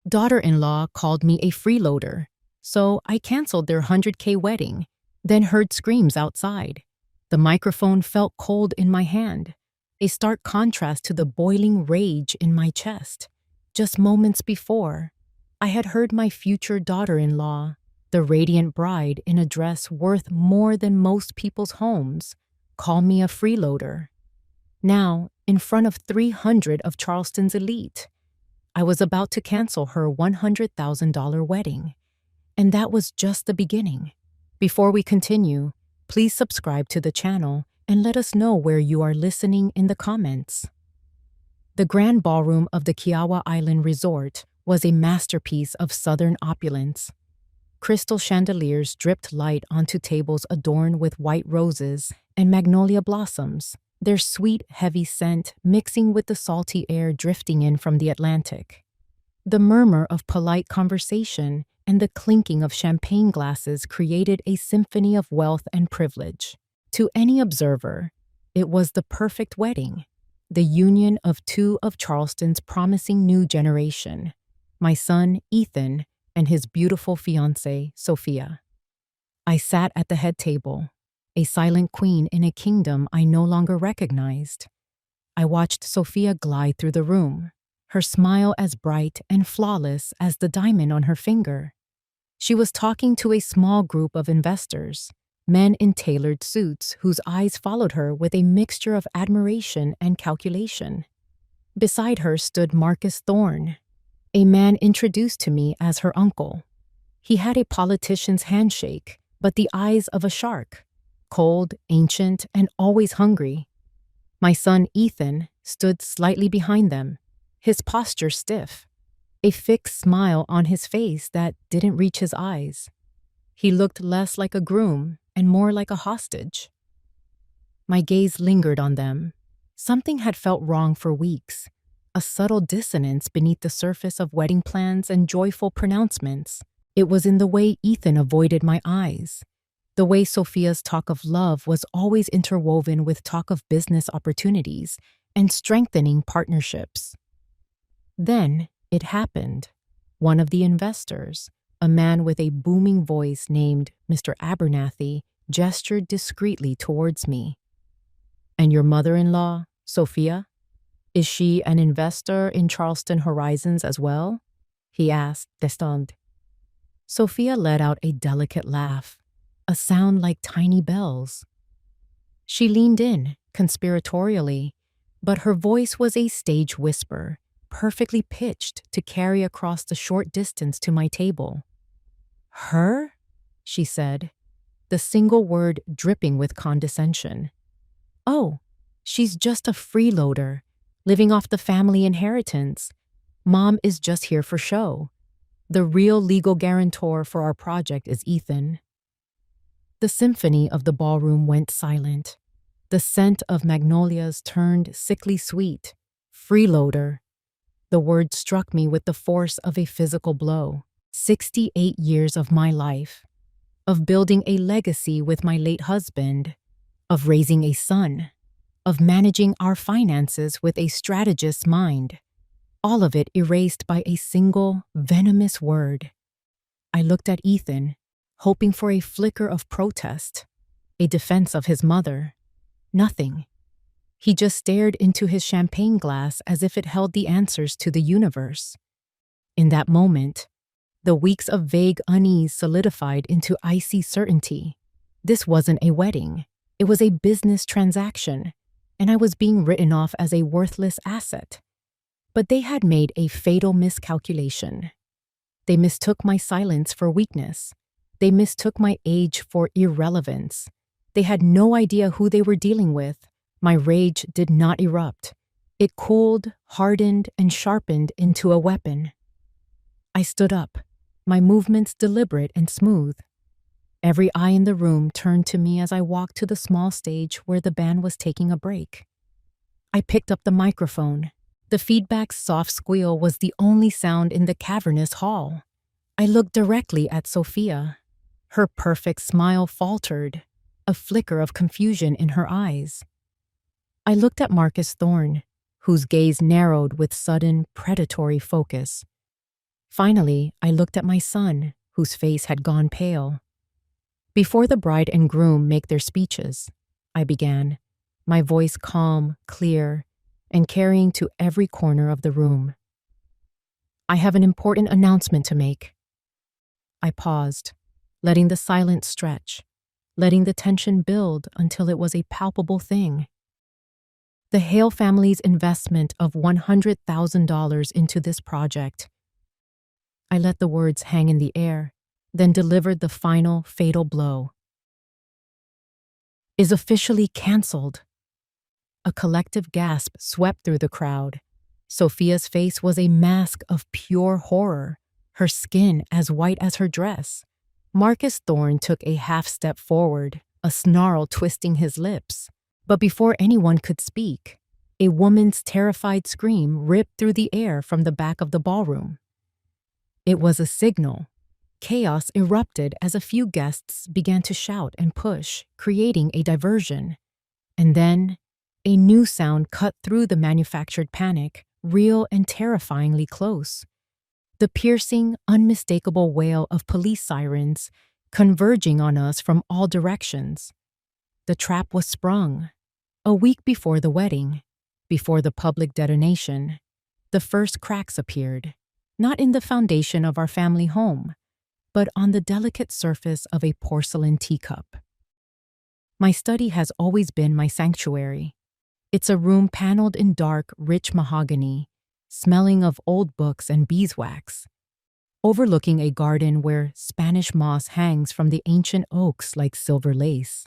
daughter-in-law called me a freeloader, so I canceled their 100K wedding, then heard screams outside. The microphone felt cold in my hand, a stark contrast to the boiling rage in my chest. Just moments before, I had heard my future daughter-in-law, the radiant bride in a dress worth more than most people's homes, call me a freeloader. Now, in front of 300 of Charleston's elite, I was about to cancel her $100,000 wedding. And that was just the beginning. Before we continue, please subscribe to the channel and let us know where you are listening in the comments. The grand ballroom of the Kiowa Island Resort was a masterpiece of southern opulence. Crystal chandeliers dripped light onto tables adorned with white roses and magnolia blossoms, their sweet, heavy scent mixing with the salty air drifting in from the Atlantic. The murmur of polite conversation and the clinking of champagne glasses created a symphony of wealth and privilege. To any observer, it was the perfect wedding, the union of two of Charleston's promising new generation, my son, Ethan, and his beautiful fiancée, Sophia. I sat at the head table, a silent queen in a kingdom I no longer recognized. I watched Sophia glide through the room, her smile as bright and flawless as the diamond on her finger. She was talking to a small group of investors, men in tailored suits whose eyes followed her with a mixture of admiration and calculation. Beside her stood Marcus Thorne, a man introduced to me as her uncle. He had a politician's handshake, but the eyes of a shark, cold, ancient, and always hungry. My son Ethan stood slightly behind them, his posture stiff, a fixed smile on his face that didn't reach his eyes. He looked less like a groom and more like a hostage. My gaze lingered on them. Something had felt wrong for weeks, a subtle dissonance beneath the surface of wedding plans and joyful pronouncements. It was in the way Ethan avoided my eyes, the way Sophia's talk of love was always interwoven with talk of business opportunities and strengthening partnerships. Then it happened. One of the investors, a man with a booming voice named Mr. Abernathy, gestured discreetly towards me. "And your mother-in-law, Sophia? Is she an investor in Charleston Horizons as well?" he asked, destined. Sophia let out a delicate laugh, a sound like tiny bells. She leaned in, conspiratorially, but her voice was a stage whisper, perfectly pitched to carry across the short distance to my table. "Her?" she said, the single word dripping with condescension. "Oh, she's just a freeloader, living off the family inheritance. Mom is just here for show. The real legal guarantor for our project is Ethan." The symphony of the ballroom went silent. The scent of magnolias turned sickly sweet. Freeloader. The word struck me with the force of a physical blow. 68 years of my life, of building a legacy with my late husband, of raising a son, of managing our finances with a strategist's mind, all of it erased by a single, venomous word. I looked at Ethan, hoping for a flicker of protest, a defense of his mother. Nothing. He just stared into his champagne glass as if it held the answers to the universe. In that moment, the weeks of vague unease solidified into icy certainty. This wasn't a wedding. It was a business transaction, and I was being written off as a worthless asset. But they had made a fatal miscalculation. They mistook my silence for weakness. They mistook my age for irrelevance. They had no idea who they were dealing with. My rage did not erupt. It cooled, hardened, and sharpened into a weapon. I stood up, my movements deliberate and smooth. Every eye in the room turned to me as I walked to the small stage where the band was taking a break. I picked up the microphone. The feedback's soft squeal was the only sound in the cavernous hall. I looked directly at Sophia. Her perfect smile faltered, a flicker of confusion in her eyes. I looked at Marcus Thorne, whose gaze narrowed with sudden, predatory focus. Finally, I looked at my son, whose face had gone pale. Before the bride and groom make their speeches, I began, my voice calm, clear, and carrying to every corner of the room. I have an important announcement to make. I paused, letting the silence stretch, letting the tension build until it was a palpable thing. The Hale family's investment of $100,000 into this project. I let the words hang in the air, then delivered the final fatal blow. Is officially canceled. A collective gasp swept through the crowd. Sophia's face was a mask of pure horror, her skin as white as her dress. Marcus Thorne took a half step forward, a snarl twisting his lips. But before anyone could speak, a woman's terrified scream ripped through the air from the back of the ballroom. It was a signal. Chaos erupted as a few guests began to shout and push, creating a diversion. And then, a new sound cut through the manufactured panic, real and terrifyingly close. The piercing, unmistakable wail of police sirens converging on us from all directions. The trap was sprung. A week before the wedding, before the public detonation, the first cracks appeared, not in the foundation of our family home, but on the delicate surface of a porcelain teacup. My study has always been my sanctuary. It's a room paneled in dark, rich mahogany, smelling of old books and beeswax, overlooking a garden where Spanish moss hangs from the ancient oaks like silver lace.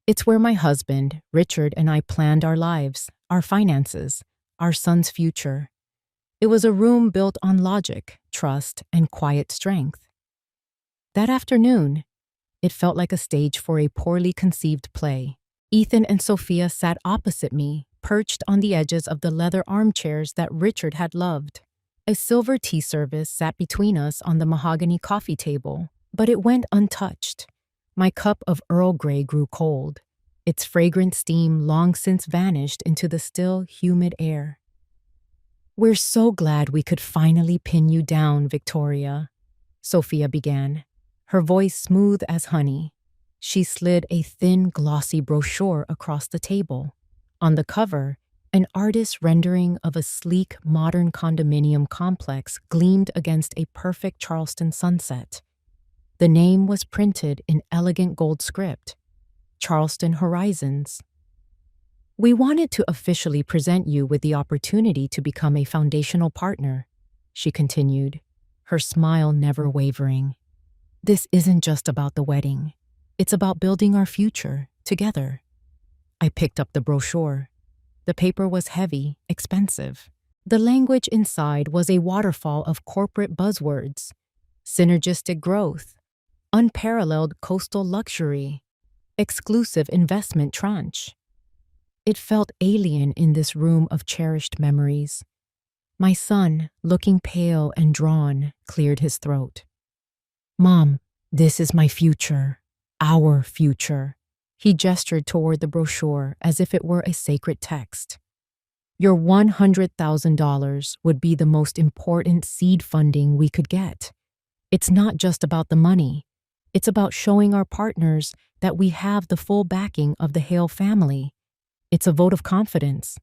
It's where my husband, Richard, and I planned our lives, our finances, our son's future. It was a room built on logic, trust, and quiet strength. That afternoon, it felt like a stage for a poorly conceived play. Ethan and Sophia sat opposite me, perched on the edges of the leather armchairs that Richard had loved. A silver tea service sat between us on the mahogany coffee table, but it went untouched. My cup of Earl Grey grew cold, its fragrant steam long since vanished into the still, humid air. "We're so glad we could finally pin you down, Victoria," Sophia began, her voice smooth as honey. She slid a thin, glossy brochure across the table. On the cover, an artist's rendering of a sleek, modern condominium complex gleamed against a perfect Charleston sunset. The name was printed in elegant gold script, Charleston Horizons. "We wanted to officially present you with the opportunity to become a foundational partner," she continued, her smile never wavering. "This isn't just about the wedding. It's about building our future together." I picked up the brochure. The paper was heavy, expensive. The language inside was a waterfall of corporate buzzwords: synergistic growth, unparalleled coastal luxury, exclusive investment tranche. It felt alien in this room of cherished memories. My son, looking pale and drawn, cleared his throat. "Mom, this is my future, our future." He gestured toward the brochure as if it were a sacred text. "Your $100,000 would be the most important seed funding we could get. It's not just about the money. It's about showing our partners that we have the full backing of the Hale family. It's a vote of confidence."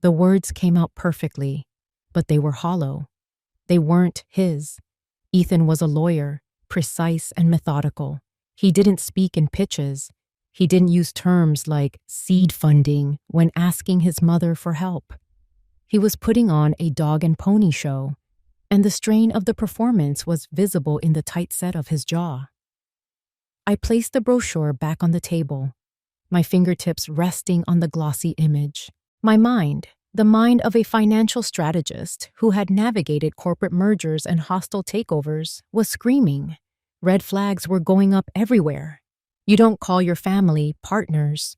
The words came out perfectly, but they were hollow. They weren't his. Ethan was a lawyer, precise and methodical. He didn't speak in pitches. He didn't use terms like seed funding when asking his mother for help. He was putting on a dog and pony show, and the strain of the performance was visible in the tight set of his jaw. I placed the brochure back on the table, my fingertips resting on the glossy image. My mind, the mind of a financial strategist who had navigated corporate mergers and hostile takeovers, was screaming. Red flags were going up everywhere. You don't call your family partners.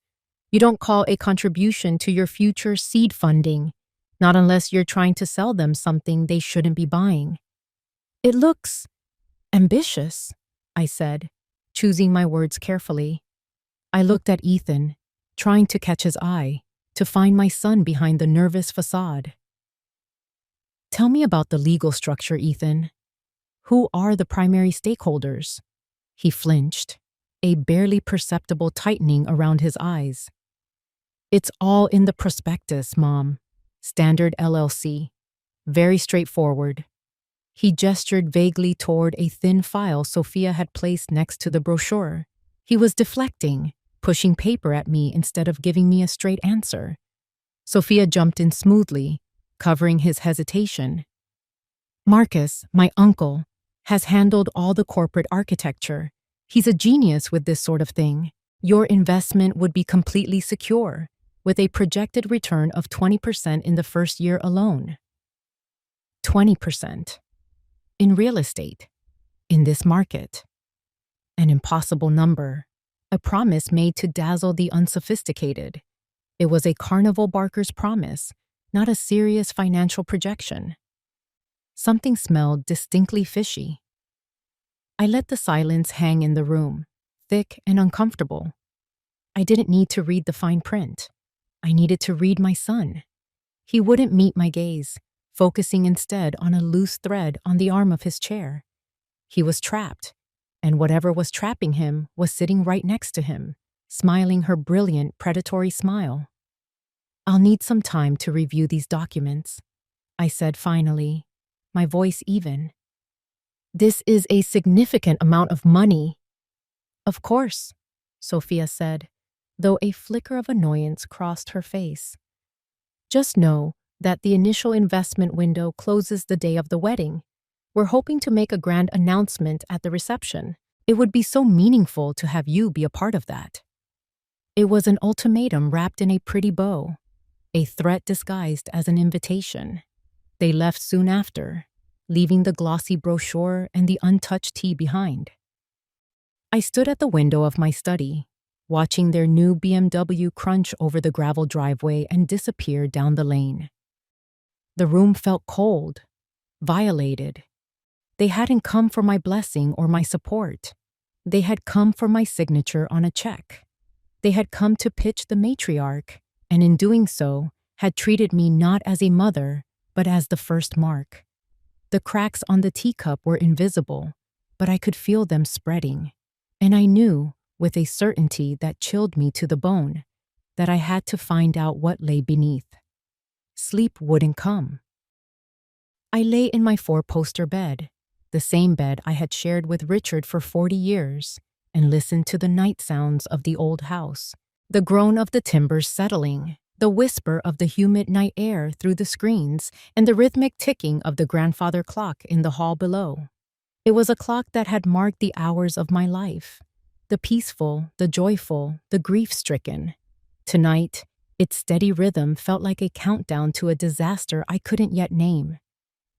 You don't call a contribution to your future seed funding, not unless you're trying to sell them something they shouldn't be buying. "It looks ambitious," I said, choosing my words carefully. I looked at Ethan, trying to catch his eye, to find my son behind the nervous facade. Tell me about the legal structure, Ethan. Who are the primary stakeholders? He flinched, a barely perceptible tightening around his eyes. It's all in the prospectus, Mom. Standard LLC. Very straightforward. He gestured vaguely toward a thin file Sophia had placed next to the brochure. He was deflecting, pushing paper at me instead of giving me a straight answer. Sophia jumped in smoothly, covering his hesitation. Marcus, my uncle, has handled all the corporate architecture. He's a genius with this sort of thing. Your investment would be completely secure, with a projected return of 20% in the first year alone. 20%. In real estate. In this market. An impossible number. A promise made to dazzle the unsophisticated. It was a carnival barker's promise, not a serious financial projection. Something smelled distinctly fishy. I let the silence hang in the room, thick and uncomfortable. I didn't need to read the fine print. I needed to read my son. He wouldn't meet my gaze, focusing instead on a loose thread on the arm of his chair. He was trapped, and whatever was trapping him was sitting right next to him, smiling her brilliant, predatory smile. I'll need some time to review these documents, I said finally, my voice even. This is a significant amount of money. Of course, Sophia said, though a flicker of annoyance crossed her face. Just know that the initial investment window closes the day of the wedding. We're hoping to make a grand announcement at the reception. It would be so meaningful to have you be a part of that. It was an ultimatum wrapped in a pretty bow, a threat disguised as an invitation. They left soon after, leaving the glossy brochure and the untouched tea behind. I stood at the window of my study, watching their new BMW crunch over the gravel driveway and disappear down the lane. The room felt cold, violated. They hadn't come for my blessing or my support. They had come for my signature on a check. They had come to pitch the matriarch, and in doing so, had treated me not as a mother, but as the first mark. The cracks on the teacup were invisible, but I could feel them spreading, and I knew, with a certainty that chilled me to the bone, that I had to find out what lay beneath. Sleep wouldn't come. I lay in my four-poster bed, the same bed I had shared with Richard for 40 years, and listened to the night sounds of the old house, the groan of the timbers settling, the whisper of the humid night air through the screens, and the rhythmic ticking of the grandfather clock in the hall below. It was a clock that had marked the hours of my life, the peaceful, the joyful, the grief-stricken. Tonight, its steady rhythm felt like a countdown to a disaster I couldn't yet name.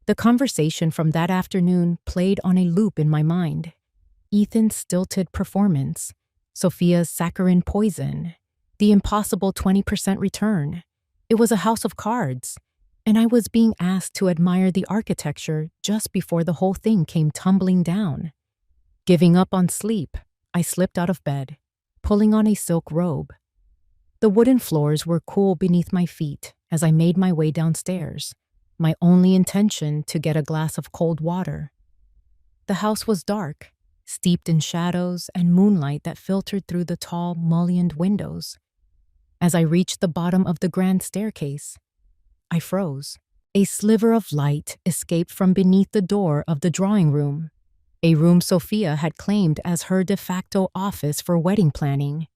The conversation from that afternoon played on a loop in my mind. Ethan's stilted performance, Sophia's saccharine poison, the impossible 20% return. It was a house of cards, and I was being asked to admire the architecture just before the whole thing came tumbling down. Giving up on sleep, I slipped out of bed, pulling on a silk robe. The wooden floors were cool beneath my feet as I made my way downstairs, my only intention to get a glass of cold water. The house was dark, steeped in shadows and moonlight that filtered through the tall, mullioned windows. As I reached the bottom of the grand staircase, I froze. A sliver of light escaped from beneath the door of the drawing room, a room Sophia had claimed as her de facto office for wedding planning,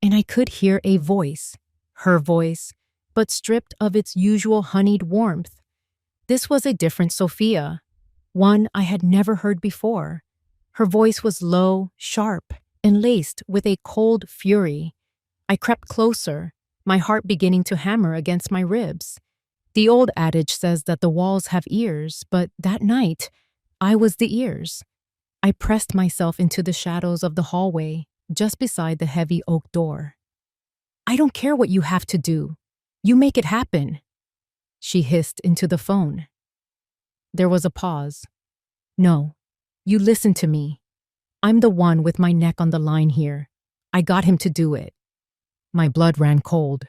and I could hear a voice, her voice, but stripped of its usual honeyed warmth. This was a different Sophia, one I had never heard before. Her voice was low, sharp, and laced with a cold fury. I crept closer, my heart beginning to hammer against my ribs. The old adage says that the walls have ears, but that night, I was the ears. I pressed myself into the shadows of the hallway, just beside the heavy oak door. "I don't care what you have to do. You make it happen," she hissed into the phone. There was a pause. "No, you listen to me. I'm the one with my neck on the line here. I got him to do it." My blood ran cold.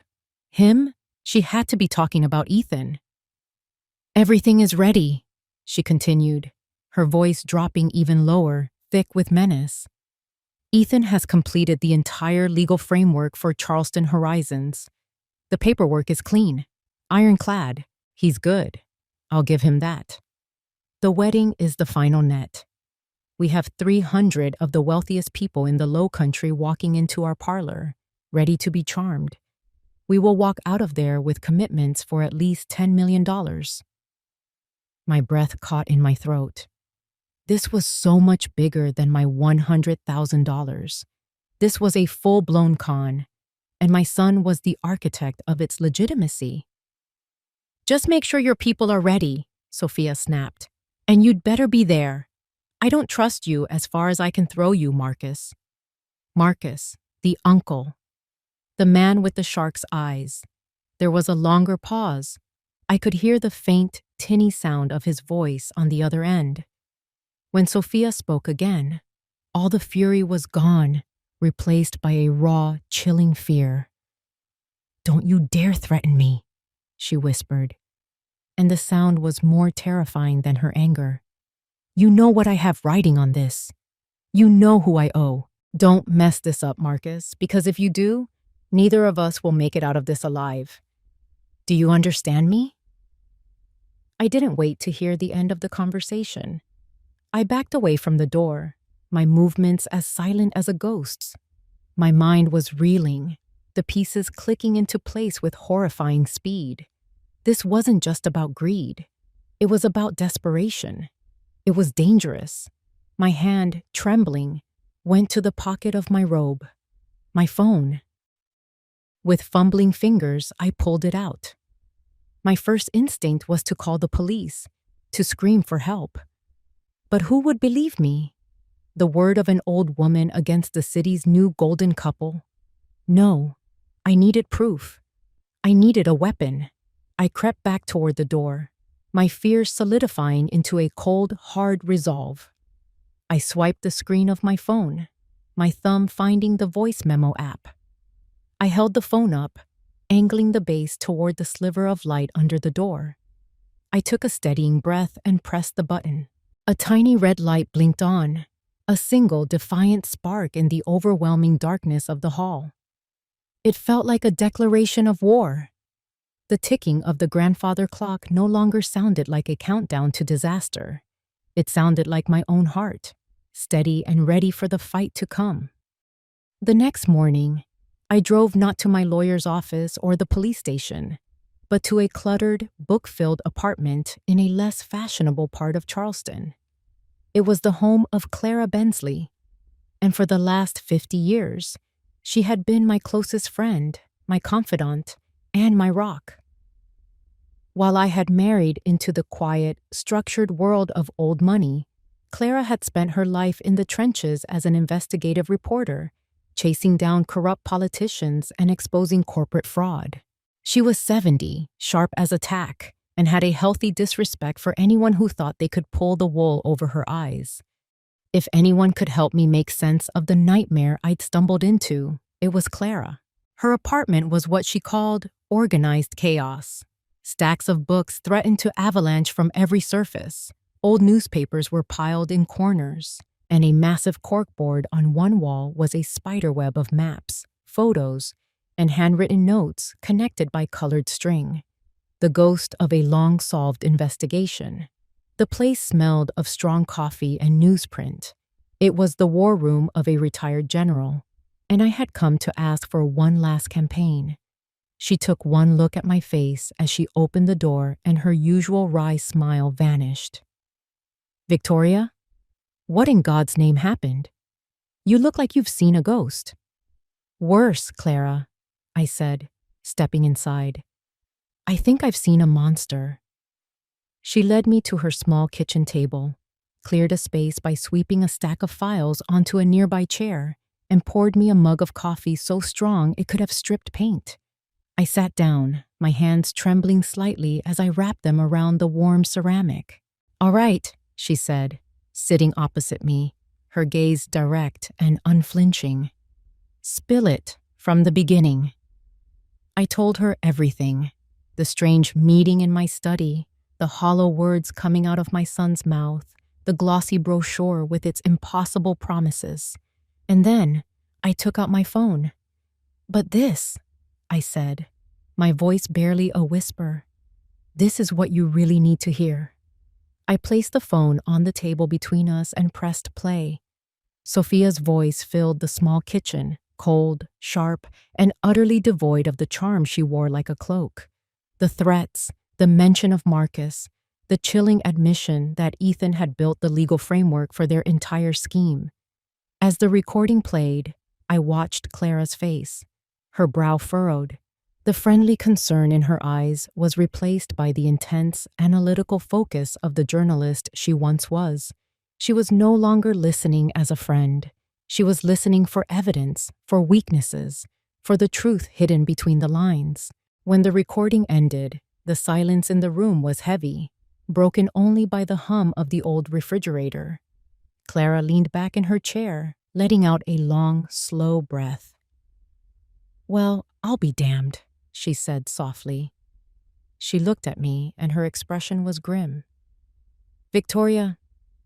Him? She had to be talking about Ethan. Everything is ready, she continued, her voice dropping even lower, thick with menace. Ethan has completed the entire legal framework for Charleston Horizons. The paperwork is clean, ironclad. He's good. I'll give him that. The wedding is the final net. We have 300 of the wealthiest people in the Low Country walking into our parlor, ready to be charmed. We will walk out of there with commitments for at least $10 million. My breath caught in my throat. This was so much bigger than my $100,000. This was a full-blown con, and my son was the architect of its legitimacy. Just make sure your people are ready, Sophia snapped. And you'd better be there. I don't trust you as far as I can throw you, Marcus. Marcus, the uncle. The man with the shark's eyes. There was a longer pause. I could hear the faint, tinny sound of his voice on the other end. When Sophia spoke again, all the fury was gone, replaced by a raw, chilling fear. "Don't you dare threaten me," she whispered, and the sound was more terrifying than her anger. "You know what I have riding on this. You know who I owe. Don't mess this up, Marcus, because if you do, neither of us will make it out of this alive. Do you understand me?" I didn't wait to hear the end of the conversation. I backed away from the door, my movements as silent as a ghost's. My mind was reeling, the pieces clicking into place with horrifying speed. This wasn't just about greed. It was about desperation. It was dangerous. My hand, trembling, went to the pocket of my robe. My phone. With fumbling fingers, I pulled it out. My first instinct was to call the police, to scream for help. But who would believe me? The word of an old woman against the city's new golden couple? No, I needed proof. I needed a weapon. I crept back toward the door, my fears solidifying into a cold, hard resolve. I swiped the screen of my phone, my thumb finding the voice memo app. I held the phone up, angling the base toward the sliver of light under the door. I took a steadying breath and pressed the button. A tiny red light blinked on, a single defiant spark in the overwhelming darkness of the hall. It felt like a declaration of war. The ticking of the grandfather clock no longer sounded like a countdown to disaster. It sounded like my own heart, steady and ready for the fight to come. The next morning, I drove not to my lawyer's office or the police station, but to a cluttered, book-filled apartment in a less fashionable part of Charleston. It was the home of Clara Bensley, and for the last 50 years, she had been my closest friend, my confidant, and my rock. While I had married into the quiet, structured world of old money, Clara had spent her life in the trenches as an investigative reporter, chasing down corrupt politicians and exposing corporate fraud. She was 70, sharp as a tack, and had a healthy disrespect for anyone who thought they could pull the wool over her eyes. If anyone could help me make sense of the nightmare I'd stumbled into, it was Clara. Her apartment was what she called organized chaos. Stacks of books threatened to avalanche from every surface. Old newspapers were piled in corners, and a massive corkboard on one wall was a spiderweb of maps, photos, and handwritten notes connected by colored string. The ghost of a long-solved investigation. The place smelled of strong coffee and newsprint. It was the war room of a retired general, and I had come to ask for one last campaign. She took one look at my face as she opened the door, and her usual wry smile vanished. "Victoria? What in God's name happened? You look like you've seen a ghost." "Worse, Clara," I said, stepping inside. "I think I've seen a monster." She led me to her small kitchen table, cleared a space by sweeping a stack of files onto a nearby chair, and poured me a mug of coffee so strong it could have stripped paint. I sat down, my hands trembling slightly as I wrapped them around the warm ceramic. "All right," she said, sitting opposite me, her gaze direct and unflinching. "Spill it from the beginning." I told her everything. The strange meeting in my study, the hollow words coming out of my son's mouth, the glossy brochure with its impossible promises. And then I took out my phone. "But this," I said, my voice barely a whisper. "This is what you really need to hear." I placed the phone on the table between us and pressed play. Sophia's voice filled the small kitchen, cold, sharp, and utterly devoid of the charm she wore like a cloak. The threats, the mention of Marcus, the chilling admission that Ethan had built the legal framework for their entire scheme. As the recording played, I watched Clara's face, her brow furrowed. The friendly concern in her eyes was replaced by the intense, analytical focus of the journalist she once was. She was no longer listening as a friend. She was listening for evidence, for weaknesses, for the truth hidden between the lines. When the recording ended, the silence in the room was heavy, broken only by the hum of the old refrigerator. Clara leaned back in her chair, letting out a long, slow breath. "Well, I'll be damned," she said softly. She looked at me, and her expression was grim. "Victoria,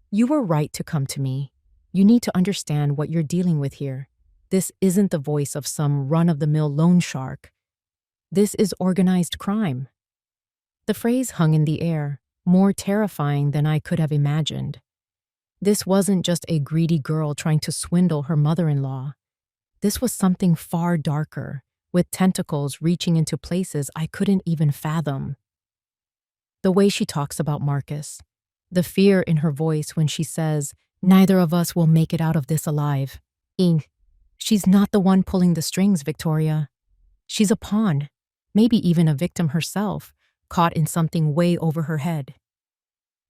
you were right to come to me. You need to understand what you're dealing with here. This isn't the voice of some run-of-the-mill loan shark. This is organized crime." The phrase hung in the air, more terrifying than I could have imagined. This wasn't just a greedy girl trying to swindle her mother-in-law. This was something far darker, with tentacles reaching into places I couldn't even fathom. The way she talks about Marcus, the fear in her voice when she says, "Neither of us will make it out of this alive." She's not the one pulling the strings, Victoria. She's a pawn, maybe even a victim herself, caught in something way over her head.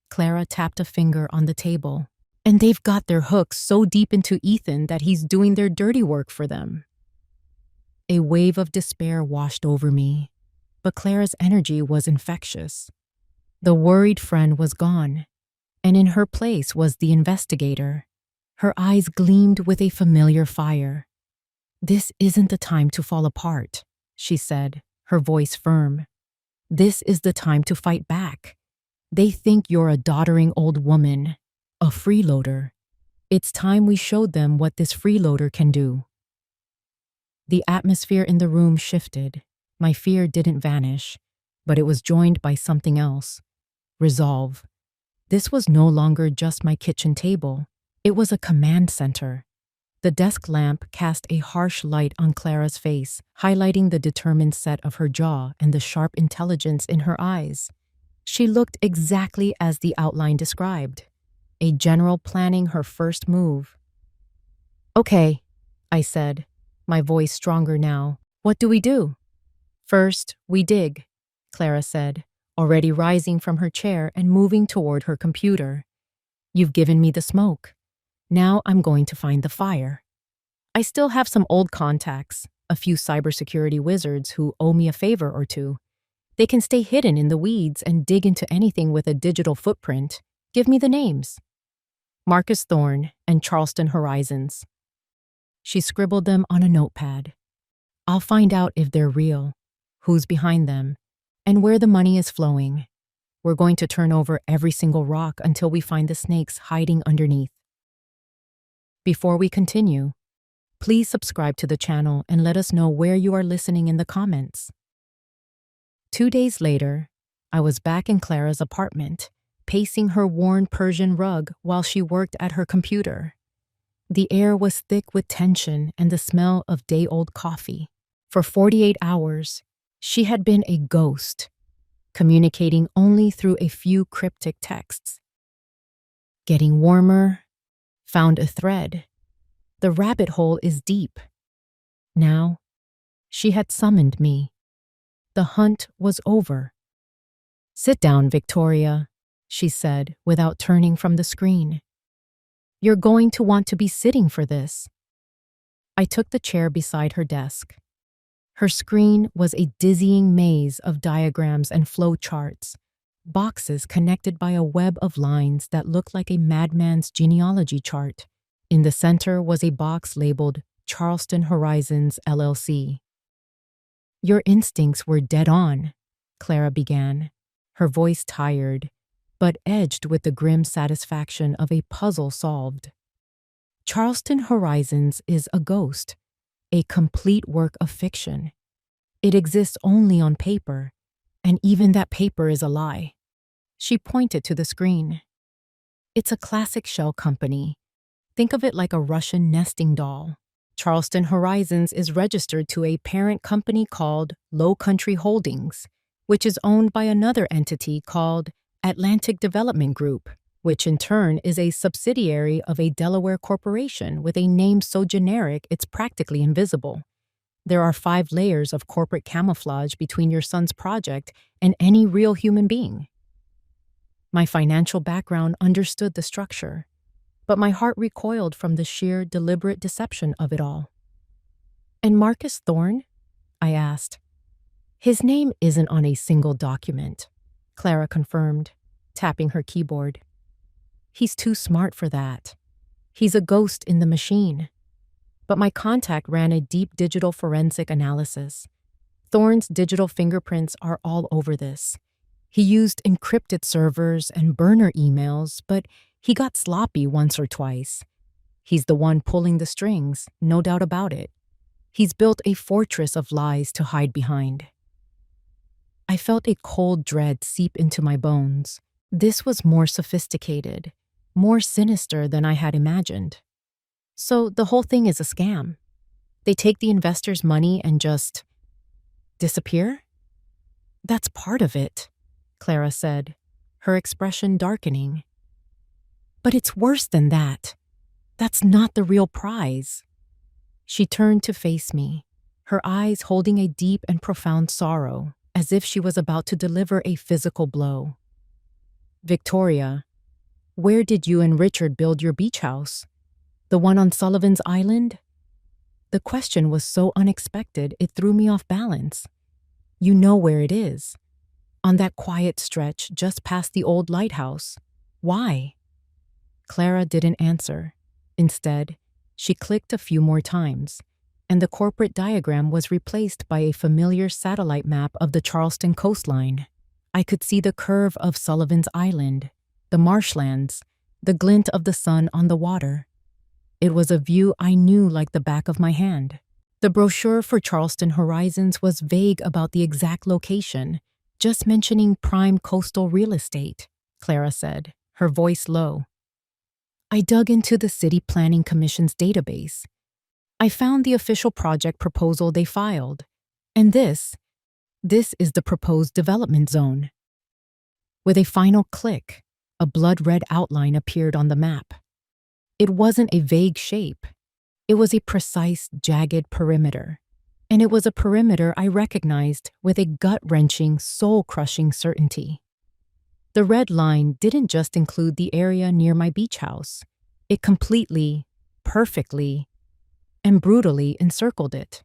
Clara tapped a finger on the table. "And they've got their hooks so deep into Ethan that he's doing their dirty work for them." A wave of despair washed over me, but Clara's energy was infectious. The worried friend was gone, and in her place was the investigator. Her eyes gleamed with a familiar fire. "This isn't the time to fall apart," she said, her voice firm. "This is the time to fight back. They think you're a doddering old woman, a freeloader. It's time we showed them what this freeloader can do." The atmosphere in the room shifted. My fear didn't vanish, but it was joined by something else. Resolve. This was no longer just my kitchen table. It was a command center. The desk lamp cast a harsh light on Clara's face, highlighting the determined set of her jaw and the sharp intelligence in her eyes. She looked exactly as the outline described, a general planning her first move. "Okay," I said, my voice stronger now. "What do we do?" "First, we dig," Clara said, already rising from her chair and moving toward her computer. "You've given me the smoke. Now I'm going to find the fire. I still have some old contacts, a few cybersecurity wizards who owe me a favor or two. They can stay hidden in the weeds and dig into anything with a digital footprint. Give me the names. Marcus Thorne and Charleston Horizons." She scribbled them on a notepad. "I'll find out if they're real, who's behind them, and where the money is flowing. We're going to turn over every single rock until we find the snakes hiding underneath." Before we continue, please subscribe to the channel and let us know where you are listening in the comments. 2 days later, I was back in Clara's apartment, pacing her worn Persian rug while she worked at her computer. The air was thick with tension and the smell of day-old coffee. For 48 hours, she had been a ghost, communicating only through a few cryptic texts. Getting warmer. Found a thread. The rabbit hole is deep. Now, she had summoned me. The hunt was over. "Sit down, Victoria," she said without turning from the screen. "You're going to want to be sitting for this." I took the chair beside her desk. Her screen was a dizzying maze of diagrams and flow charts, boxes connected by a web of lines that looked like a madman's genealogy chart. In the center was a box labeled Charleston Horizons, LLC. "Your instincts were dead on," Clara began, her voice tired, but edged with the grim satisfaction of a puzzle solved. Charleston Horizons is a ghost, a complete work of fiction. It exists only on paper, and even that paper is a lie. She pointed to the screen. It's a classic shell company. Think of it like a Russian nesting doll. Charleston Horizons is registered to a parent company called Low Country Holdings, which is owned by another entity called Atlantic Development Group, which in turn is a subsidiary of a Delaware corporation with a name so generic it's practically invisible. There are 5 layers of corporate camouflage between your son's project and any real human being. My financial background understood the structure, but my heart recoiled from the sheer deliberate deception of it all. And Marcus Thorne? I asked. His name isn't on a single document, Clara confirmed, tapping her keyboard. He's too smart for that. He's a ghost in the machine. But my contact ran a deep digital forensic analysis. Thorne's digital fingerprints are all over this. He used encrypted servers and burner emails, but he got sloppy once or twice. He's the one pulling the strings, no doubt about it. He's built a fortress of lies to hide behind. I felt a cold dread seep into my bones. This was more sophisticated, more sinister than I had imagined. So the whole thing is a scam. They take the investors' money and just disappear? That's part of it, Clara said, her expression darkening. But it's worse than that. That's not the real prize. She turned to face me, her eyes holding a deep and profound sorrow, as if she was about to deliver a physical blow. Victoria, where did you and Richard build your beach house? The one on Sullivan's Island? The question was so unexpected it threw me off balance. You know where it is. On that quiet stretch just past the old lighthouse. Why? Clara didn't answer. Instead, she clicked a few more times, and the corporate diagram was replaced by a familiar satellite map of the Charleston coastline. I could see the curve of Sullivan's Island, the marshlands, the glint of the sun on the water. It was a view I knew like the back of my hand. The brochure for Charleston Horizons was vague about the exact location, just mentioning prime coastal real estate, Clara said, her voice low. I dug into the City Planning Commission's database. I found the official project proposal they filed, and this is the proposed development zone. With a final click, a blood-red outline appeared on the map. It wasn't a vague shape. It was a precise, jagged perimeter. And it was a perimeter I recognized with a gut-wrenching, soul-crushing certainty. The red line didn't just include the area near my beach house. It completely, perfectly, and brutally encircled it.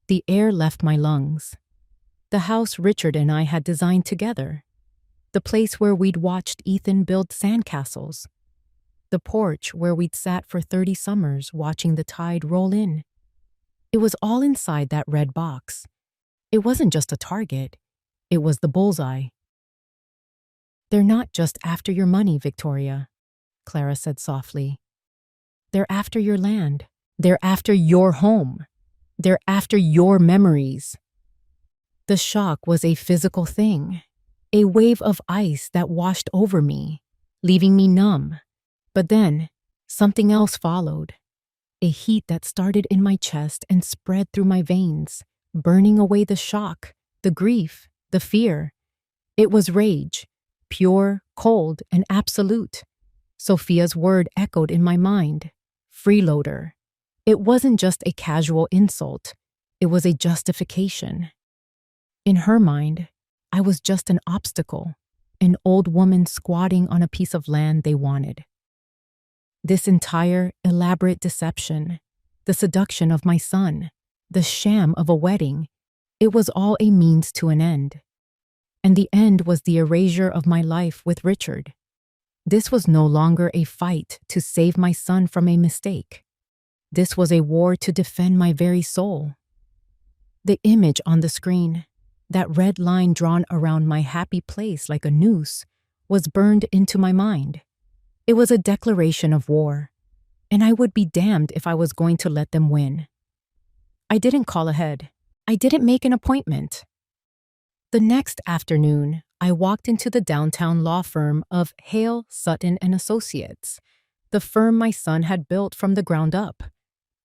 The air left my lungs. The house Richard and I had designed together. The place where we'd watched Ethan build sandcastles. The porch where we'd sat for 30 summers watching the tide roll in. It was all inside that red box. It wasn't just a target. It was the bullseye. They're not just after your money, Victoria, Clara said softly. They're after your land. They're after your home. They're after your memories. The shock was a physical thing, a wave of ice that washed over me, leaving me numb. But then, something else followed. A heat that started in my chest and spread through my veins, burning away the shock, the grief, the fear. It was rage, pure, cold, and absolute. Sophia's word echoed in my mind. Freeloader. It wasn't just a casual insult. It was a justification. In her mind, I was just an obstacle, an old woman squatting on a piece of land they wanted. This entire elaborate deception, the seduction of my son, the sham of a wedding, it was all a means to an end. And the end was the erasure of my life with Richard. This was no longer a fight to save my son from a mistake. This was a war to defend my very soul. The image on the screen, That red line drawn around my happy place like a noose was burned into my mind. It was a declaration of war, and I would be damned if I was going to let them win. I didn't call ahead. I didn't make an appointment. The next afternoon, I walked into the downtown law firm of Hale, Sutton and Associates, the firm my son had built from the ground up.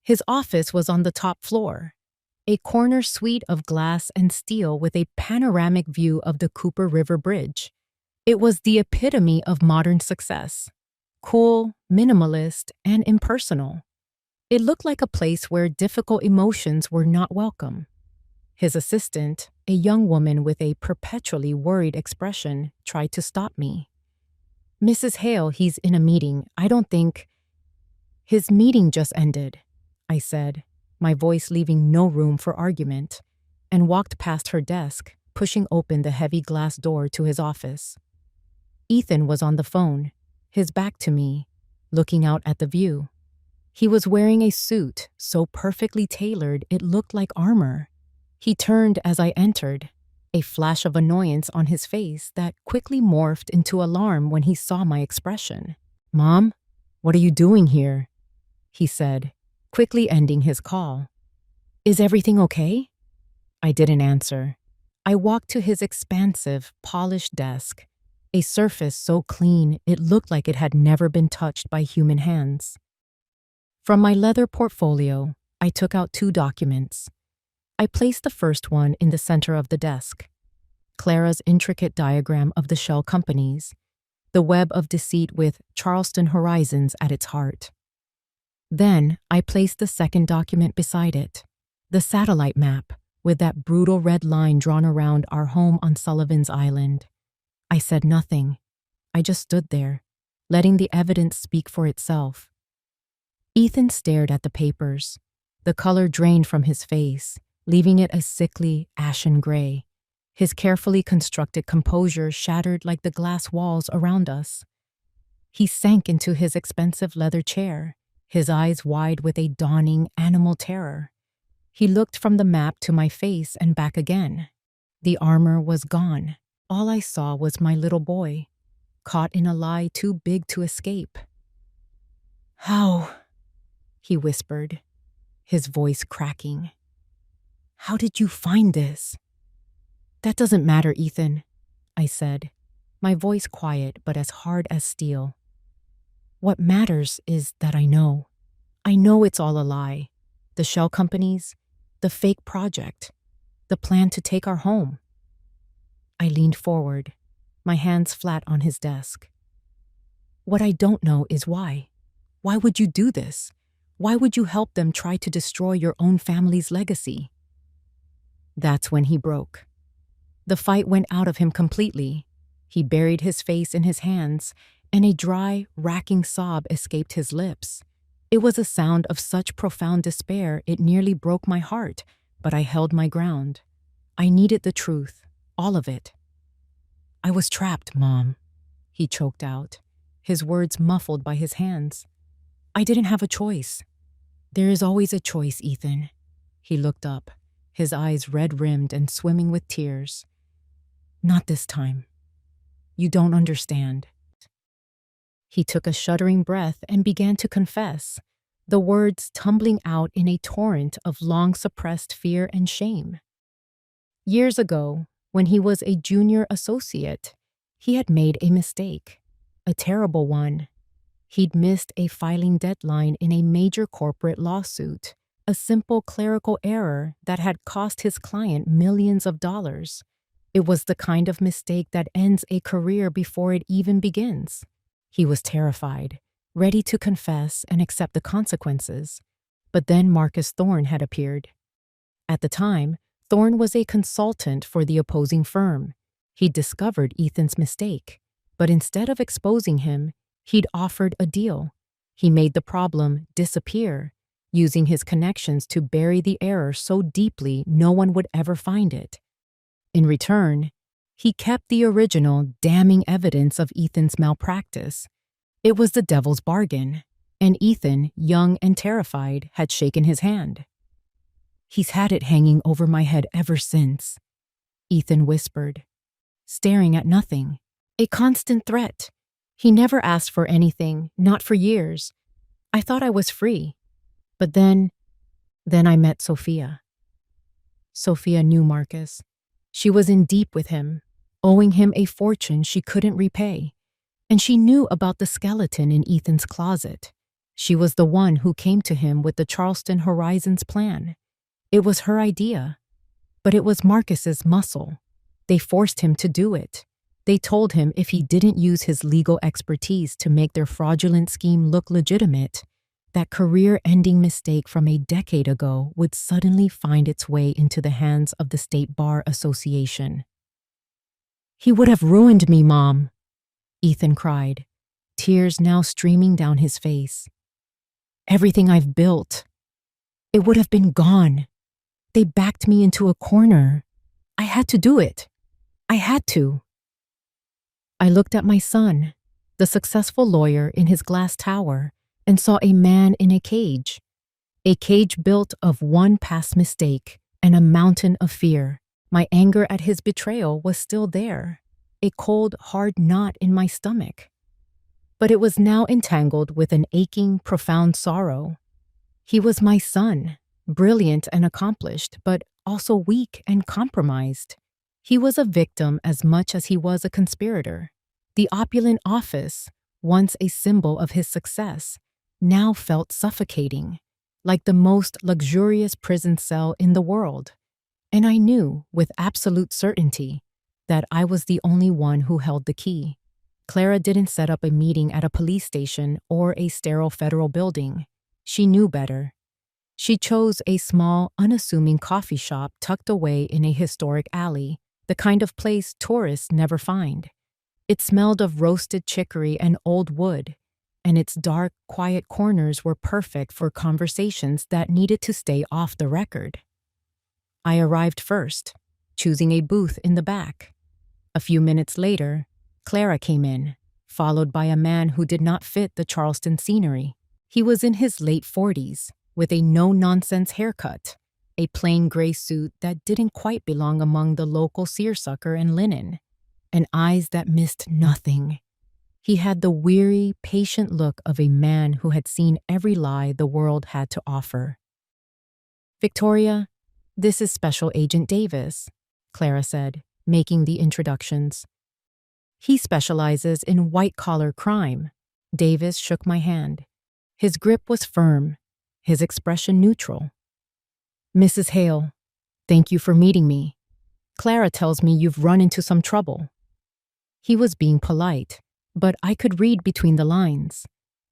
His office was on the top floor, a corner suite of glass and steel with a panoramic view of the Cooper River Bridge. It was the epitome of modern success. Cool, minimalist, and impersonal. It looked like a place where difficult emotions were not welcome. His assistant, a young woman with a perpetually worried expression, tried to stop me. "Mrs. Hale, he's in a meeting. I don't think—" "His meeting just ended," I said, my voice leaving no room for argument, and walked past her desk, pushing open the heavy glass door to his office. Ethan was on the phone, his back to me, looking out at the view. He was wearing a suit so perfectly tailored it looked like armor. He turned as I entered, a flash of annoyance on his face that quickly morphed into alarm when he saw my expression. "Mom, what are you doing here?" he said, quickly ending his call. "Is everything okay?" I didn't answer. I walked to his expansive, polished desk, a surface so clean it looked like it had never been touched by human hands. From my leather portfolio, I took out 2 documents. I placed the first one in the center of the desk. Clara's intricate diagram of the shell companies, the web of deceit with Charleston Horizons at its heart. Then I placed the second document beside it, the satellite map with that brutal red line drawn around our home on Sullivan's Island. I said nothing. I just stood there, letting the evidence speak for itself. Ethan stared at the papers. The color drained from his face, leaving it a sickly, ashen gray. His carefully constructed composure shattered like the glass walls around us. He sank into his expensive leather chair, his eyes wide with a dawning animal terror. He looked from the map to my face and back again. The armor was gone. All I saw was my little boy, caught in a lie too big to escape. "How?" he whispered, his voice cracking. "How did you find this?" "That doesn't matter, Ethan," I said, my voice quiet but as hard as steel. "What matters is that I know. I know it's all a lie. The shell companies, the fake project, the plan to take our home." I leaned forward, my hands flat on his desk. "What I don't know is why. Why would you do this? Why would you help them try to destroy your own family's legacy?" That's when he broke. The fight went out of him completely. He buried his face in his hands, and a dry, racking sob escaped his lips. It was a sound of such profound despair it nearly broke my heart, but I held my ground. I needed the truth, all of it. "I was trapped, Mom," he choked out, his words muffled by his hands. "I didn't have a choice." "There is always a choice, Ethan." He looked up, his eyes red-rimmed and swimming with tears. "Not this time. You don't understand." He took a shuddering breath and began to confess, the words tumbling out in a torrent of long-suppressed fear and shame. Years ago, when he was a junior associate, he had made a mistake, a terrible one. He'd missed a filing deadline in a major corporate lawsuit, a simple clerical error that had cost his client millions of dollars. It was the kind of mistake that ends a career before it even begins. He was terrified, ready to confess and accept the consequences. But then Marcus Thorne had appeared. At the time, Thorne was a consultant for the opposing firm. He'd discovered Ethan's mistake, but instead of exposing him, he'd offered a deal. He made the problem disappear, using his connections to bury the error so deeply no one would ever find it. In return, he kept the original damning evidence of Ethan's malpractice. It was the devil's bargain, and Ethan, young and terrified, had shaken his hand. "He's had it hanging over my head ever since." Ethan whispered, staring at nothing. A constant threat. He never asked for anything, not for years. I thought I was free. But then I met Sophia. Sophia knew Marcus. She was in deep with him, owing him a fortune she couldn't repay. And she knew about the skeleton in Ethan's closet. She was the one who came to him with the Charleston Horizons plan. It was her idea, but it was Marcus's muscle. They forced him to do it. They told him if he didn't use his legal expertise to make their fraudulent scheme look legitimate, that career-ending mistake from a decade ago would suddenly find its way into the hands of the State Bar Association. "He would have ruined me, Mom," Ethan cried, tears now streaming down his face. "Everything I've built. It would have been gone. They backed me into a corner. I had to do it. I had to." I looked at my son, the successful lawyer in his glass tower, and saw a man in a cage built of one past mistake and a mountain of fear. My anger at his betrayal was still there, a cold, hard knot in my stomach. But it was now entangled with an aching, profound sorrow. He was my son, brilliant and accomplished, but also weak and compromised. He was a victim as much as he was a conspirator. The opulent office, once a symbol of his success, now felt suffocating, like the most luxurious prison cell in the world. And I knew, with absolute certainty, that I was the only one who held the key. Clara didn't set up a meeting at a police station or a sterile federal building. She knew better. She chose a small, unassuming coffee shop tucked away in a historic alley, the kind of place tourists never find. It smelled of roasted chicory and old wood, and its dark, quiet corners were perfect for conversations that needed to stay off the record. I arrived first, choosing a booth in the back. A few minutes later, Clara came in, followed by a man who did not fit the Charleston scenery. He was in his late 40s, with a no-nonsense haircut, a plain gray suit that didn't quite belong among the local seersucker and linen, and eyes that missed nothing. He had the weary, patient look of a man who had seen every lie the world had to offer. "Victoria, this is Special Agent Davis," Clara said, making the introductions. "He specializes in white-collar crime." Davis shook my hand. His grip was firm, his expression neutral. "Mrs. Hale, thank you for meeting me. Clara tells me you've run into some trouble." He was being polite, but I could read between the lines.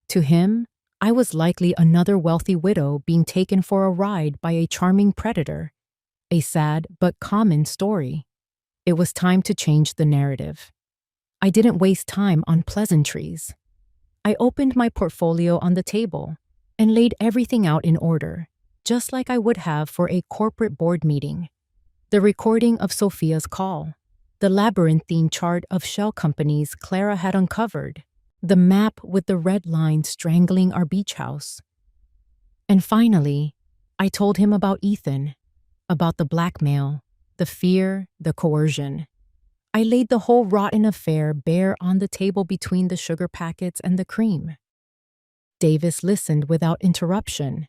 To him, I was likely another wealthy widow being taken for a ride by a charming predator. A sad but common story. It was time to change the narrative. I didn't waste time on pleasantries. I opened my portfolio on the table and laid everything out in order, just like I would have for a corporate board meeting. The recording of Sophia's call, the labyrinthine chart of shell companies Clara had uncovered, the map with the red line strangling our beach house. And finally, I told him about Ethan, about the blackmail, the fear, the coercion. I laid the whole rotten affair bare on the table between the sugar packets and the cream. Davis listened without interruption,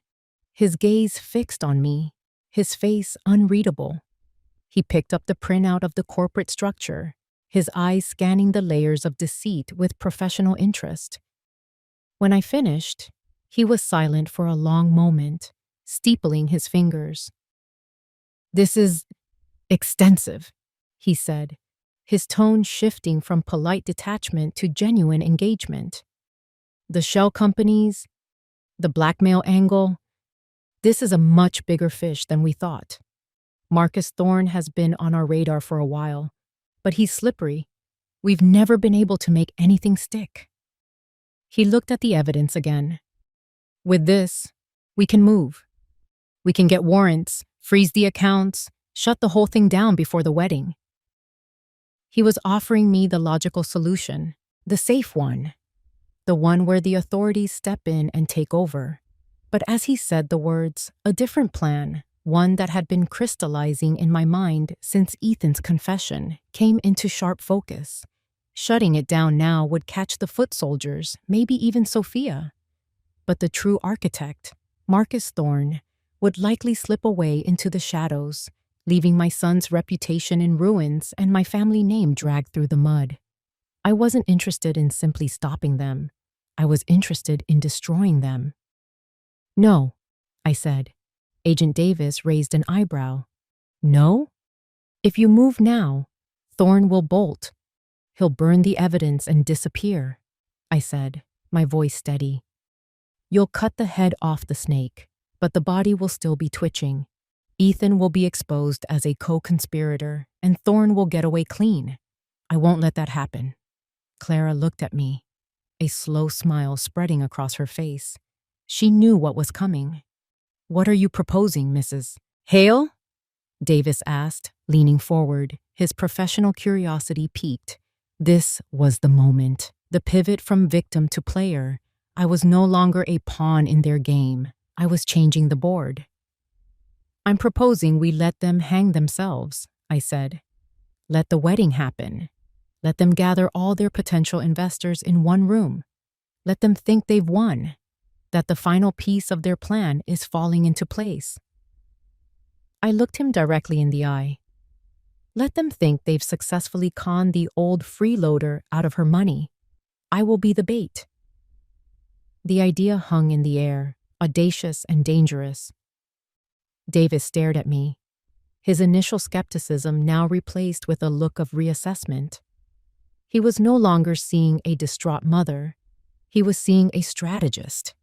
his gaze fixed on me, his face unreadable. He picked up the printout of the corporate structure, his eyes scanning the layers of deceit with professional interest. When I finished, he was silent for a long moment, steepling his fingers. "This is extensive," he said, his tone shifting from polite detachment to genuine engagement. "The shell companies, the blackmail angle, this is a much bigger fish than we thought. Marcus Thorne has been on our radar for a while, but he's slippery. We've never been able to make anything stick." He looked at the evidence again. "With this, we can move. We can get warrants, freeze the accounts, shut the whole thing down before the wedding." He was offering me the logical solution, the safe one, the one where the authorities step in and take over. But as he said the words, a different plan, one that had been crystallizing in my mind since Ethan's confession, came into sharp focus. Shutting it down now would catch the foot soldiers, maybe even Sophia. But the true architect, Marcus Thorne, would likely slip away into the shadows, leaving my son's reputation in ruins and my family name dragged through the mud. I wasn't interested in simply stopping them. I was interested in destroying them. No, I said. Agent Davis raised an eyebrow. No? If you move now, Thorne will bolt. He'll burn the evidence and disappear, I said, my voice steady. You'll cut the head off the snake, but the body will still be twitching. Ethan will be exposed as a co-conspirator, and Thorne will get away clean. I won't let that happen. Clara looked at me, a slow smile spreading across her face. She knew what was coming. What are you proposing, Mrs. Hale? Davis asked, leaning forward, his professional curiosity piqued. This was the moment, the pivot from victim to player. I was no longer a pawn in their game. I was changing the board. I'm proposing we let them hang themselves, I said. Let the wedding happen. Let them gather all their potential investors in one room. Let them think they've won, that the final piece of their plan is falling into place. I looked him directly in the eye. Let them think they've successfully conned the old freeloader out of her money. I will be the bait. The idea hung in the air, audacious and dangerous. Davis stared at me, his initial skepticism now replaced with a look of reassessment. He was no longer seeing a distraught mother. He was seeing a strategist.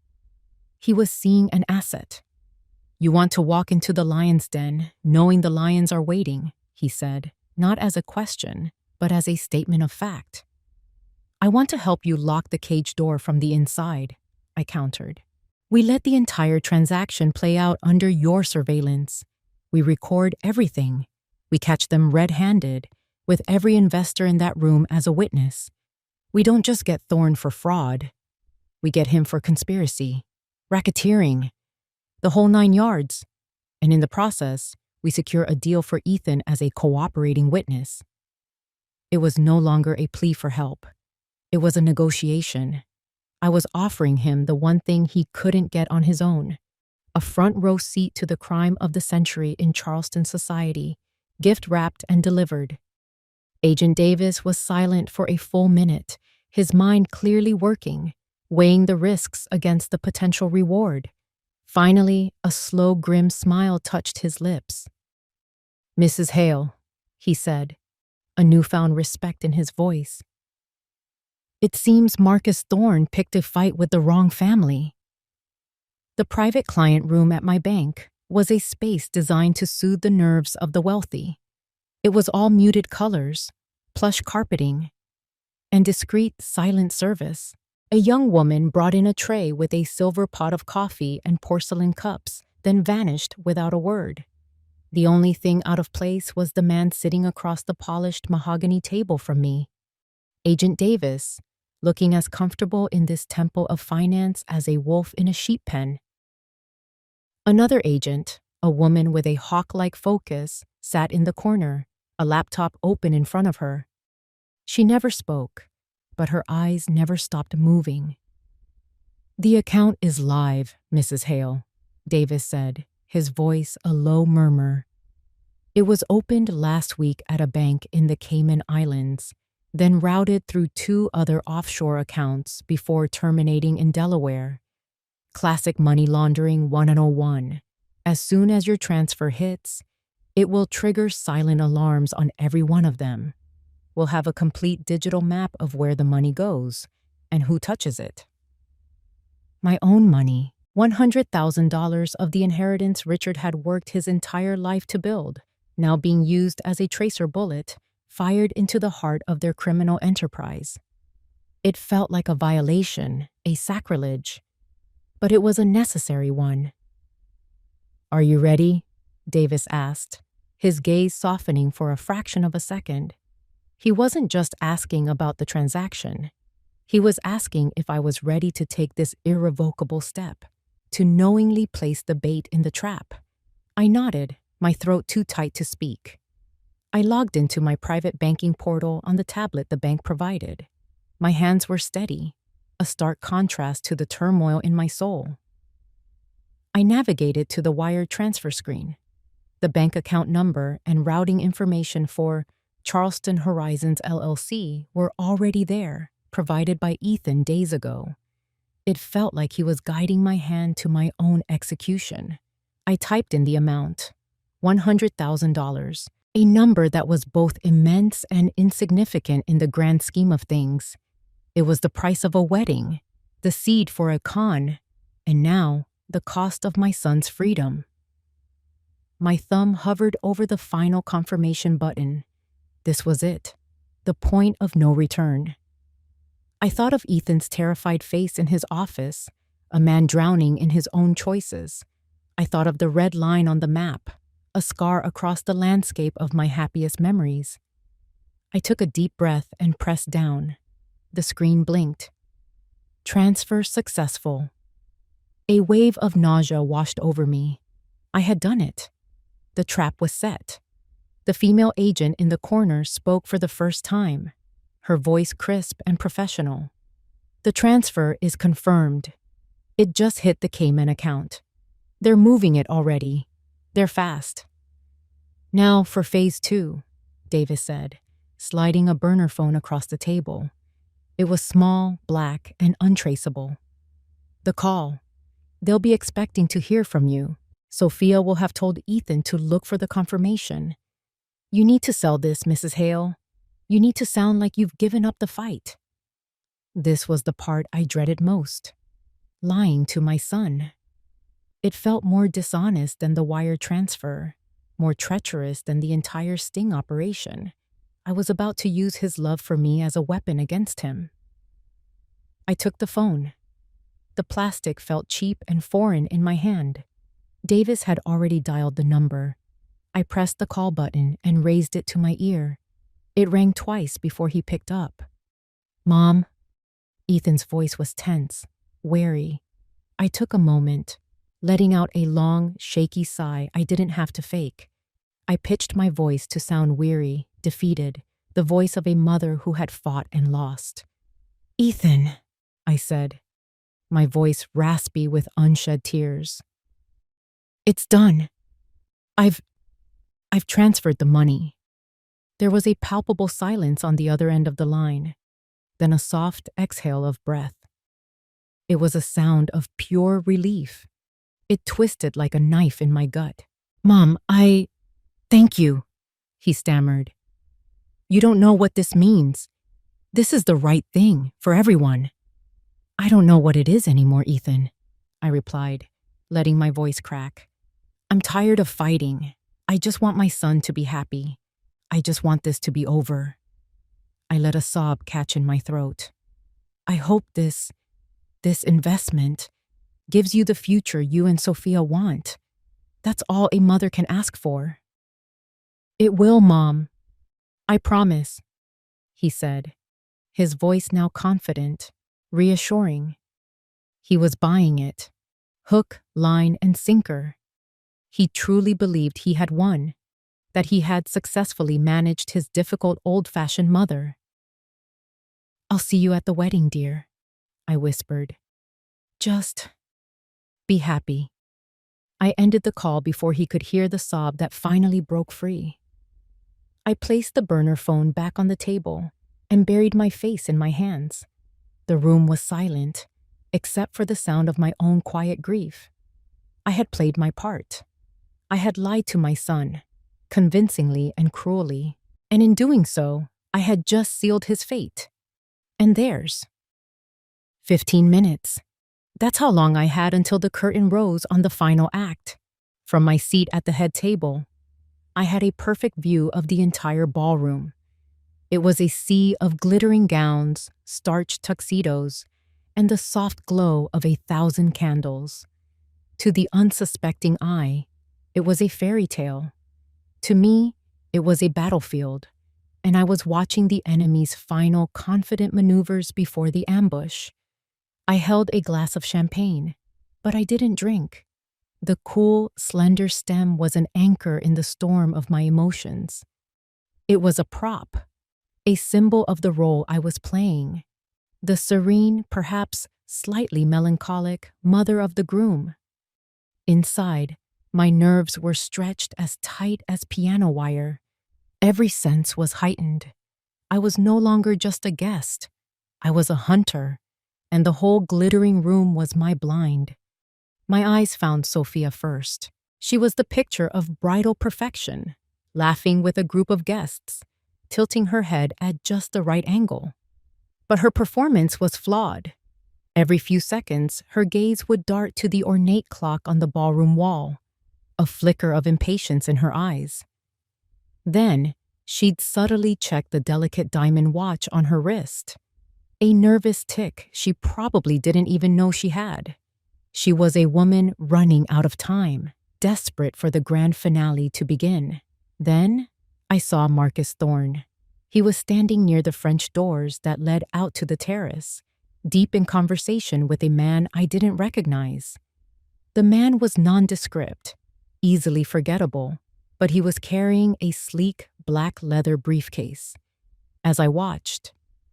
He was seeing an asset. You want to walk into the lion's den, knowing the lions are waiting, he said, not as a question, but as a statement of fact. I want to help you lock the cage door from the inside, I countered. We let the entire transaction play out under your surveillance. We record everything. We catch them red-handed, with every investor in that room as a witness. We don't just get Thorne for fraud. We get him for conspiracy, racketeering, the whole 9 yards. And in the process, we secure a deal for Ethan as a cooperating witness. It was no longer a plea for help. It was a negotiation. I was offering him the one thing he couldn't get on his own, a front-row seat to the crime of the century in Charleston society, gift-wrapped and delivered. Agent Davis was silent for a full minute, his mind clearly working, weighing the risks against the potential reward. Finally, a slow, grim smile touched his lips. Mrs. Hale, he said, a newfound respect in his voice. It seems Marcus Thorne picked a fight with the wrong family. The private client room at my bank was a space designed to soothe the nerves of the wealthy. It was all muted colors, plush carpeting, and discreet, silent service. A young woman brought in a tray with a silver pot of coffee and porcelain cups, then vanished without a word. The only thing out of place was the man sitting across the polished mahogany table from me. Agent Davis, looking as comfortable in this temple of finance as a wolf in a sheep pen. Another agent, a woman with a hawk-like focus, sat in the corner, a laptop open in front of her. She never spoke, but her eyes never stopped moving. The account is live, Mrs. Hale, Davis said, his voice a low murmur. It was opened last week at a bank in the Cayman Islands, then routed through 2 other offshore accounts before terminating in Delaware. Classic money laundering 101. As soon as your transfer hits, it will trigger silent alarms on every one of them. We'll have a complete digital map of where the money goes and who touches it. My own money, $100,000 of the inheritance Richard had worked his entire life to build, now being used as a tracer bullet, fired into the heart of their criminal enterprise. It felt like a violation, a sacrilege, but it was a necessary one. Are you ready? Davis asked, his gaze softening for a fraction of a second. He wasn't just asking about the transaction. He was asking if I was ready to take this irrevocable step, to knowingly place the bait in the trap. I nodded, my throat too tight to speak. I logged into my private banking portal on the tablet the bank provided. My hands were steady, a stark contrast to the turmoil in my soul. I navigated to the wire transfer screen. The bank account number and routing information for Charleston Horizons LLC were already there, provided by Ethan days ago. It felt like he was guiding my hand to my own execution. I typed in the amount, $100,000, a number that was both immense and insignificant in the grand scheme of things. It was the price of a wedding, the seed for a con, and now the cost of my son's freedom. My thumb hovered over the final confirmation button. This was it, the point of no return. I thought of Ethan's terrified face in his office, a man drowning in his own choices. I thought of the red line on the map, a scar across the landscape of my happiest memories. I took a deep breath and pressed down. The screen blinked. Transfer successful. A wave of nausea washed over me. I had done it. The trap was set. The female agent in the corner spoke for the first time, her voice crisp and professional. The transfer is confirmed. It just hit the Cayman account. They're moving it already. They're fast. Now for phase 2, Davis said, sliding a burner phone across the table. It was small, black, and untraceable. The call. They'll be expecting to hear from you. Sophia will have told Ethan to look for the confirmation. You need to sell this, Mrs. Hale. You need to sound like you've given up the fight. This was the part I dreaded most. Lying to my son. It felt more dishonest than the wire transfer, more treacherous than the entire sting operation. I was about to use his love for me as a weapon against him. I took the phone. The plastic felt cheap and foreign in my hand. Davis had already dialed the number. I pressed the call button and raised it to my ear. It rang twice before he picked up. Mom? Ethan's voice was tense, wary. I took a moment, letting out a long, shaky sigh I didn't have to fake. I pitched my voice to sound weary, defeated, the voice of a mother who had fought and lost. Ethan, I said, my voice raspy with unshed tears. It's done. I've transferred the money. There was a palpable silence on the other end of the line, then a soft exhale of breath. It was a sound of pure relief. It twisted like a knife in my gut. Mom, thank you, he stammered. You don't know what this means. This is the right thing for everyone. I don't know what it is anymore, Ethan, I replied, letting my voice crack. I'm tired of fighting. I just want my son to be happy. I just want this to be over. I let a sob catch in my throat. I hope this investment gives you the future you and Sophia want. That's all a mother can ask for. It will, Mom. I promise, he said, his voice now confident, reassuring. He was buying it, hook, line, and sinker. He truly believed he had won, that he had successfully managed his difficult old-fashioned mother. I'll see you at the wedding, dear, I whispered. Just be happy. I ended the call before he could hear the sob that finally broke free. I placed the burner phone back on the table and buried my face in my hands. The room was silent, except for the sound of my own quiet grief. I had played my part. I had lied to my son, convincingly and cruelly, and in doing so, I had just sealed his fate. And theirs. 15 minutes. That's how long I had until the curtain rose on the final act. From my seat at the head table, I had a perfect view of the entire ballroom. It was a sea of glittering gowns, starched tuxedos, and the soft glow of 1,000 candles. To the unsuspecting eye, it was a fairy tale. To me, it was a battlefield, and I was watching the enemy's final confident maneuvers before the ambush. I held a glass of champagne, but I didn't drink. The cool, slender stem was an anchor in the storm of my emotions. It was a prop, a symbol of the role I was playing. The serene, perhaps slightly melancholic, mother of the groom. Inside, my nerves were stretched as tight as piano wire. Every sense was heightened. I was no longer just a guest. I was a hunter, and the whole glittering room was my blind. My eyes found Sophia first. She was the picture of bridal perfection, laughing with a group of guests, tilting her head at just the right angle. But her performance was flawed. Every few seconds, her gaze would dart to the ornate clock on the ballroom wall, a flicker of impatience in her eyes. Then, she'd subtly check the delicate diamond watch on her wrist, a nervous tick she probably didn't even know she had. She was a woman running out of time, desperate for the grand finale to begin. Then, I saw Marcus Thorne. He was standing near the French doors that led out to the terrace, deep in conversation with a man I didn't recognize. The man was nondescript, easily forgettable, but he was carrying a sleek black leather briefcase. As I watched,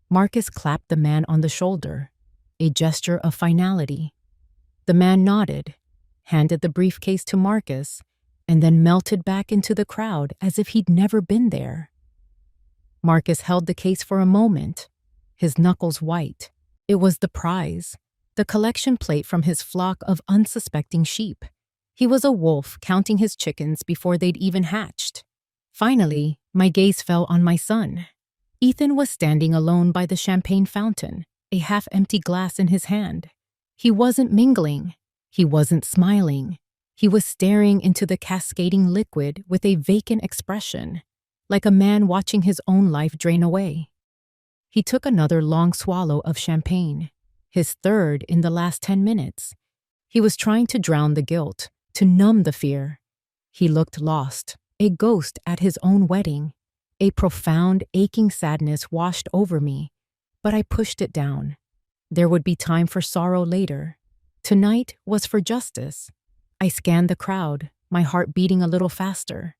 Marcus clapped the man on the shoulder, a gesture of finality. The man nodded, handed the briefcase to Marcus, and then melted back into the crowd as if he'd never been there. Marcus held the case for a moment, his knuckles white. It was the prize, the collection plate from his flock of unsuspecting sheep. He was a wolf counting his chickens before they'd even hatched. Finally, my gaze fell on my son. Ethan was standing alone by the champagne fountain, a half-empty glass in his hand. He wasn't mingling. He wasn't smiling. He was staring into the cascading liquid with a vacant expression, like a man watching his own life drain away. He took another long swallow of champagne, his third in the last 10 minutes. He was trying to drown the guilt, to numb the fear. He looked lost, a ghost at his own wedding. A profound, aching sadness washed over me, but I pushed it down. There would be time for sorrow later. Tonight was for justice. I scanned the crowd, my heart beating a little faster.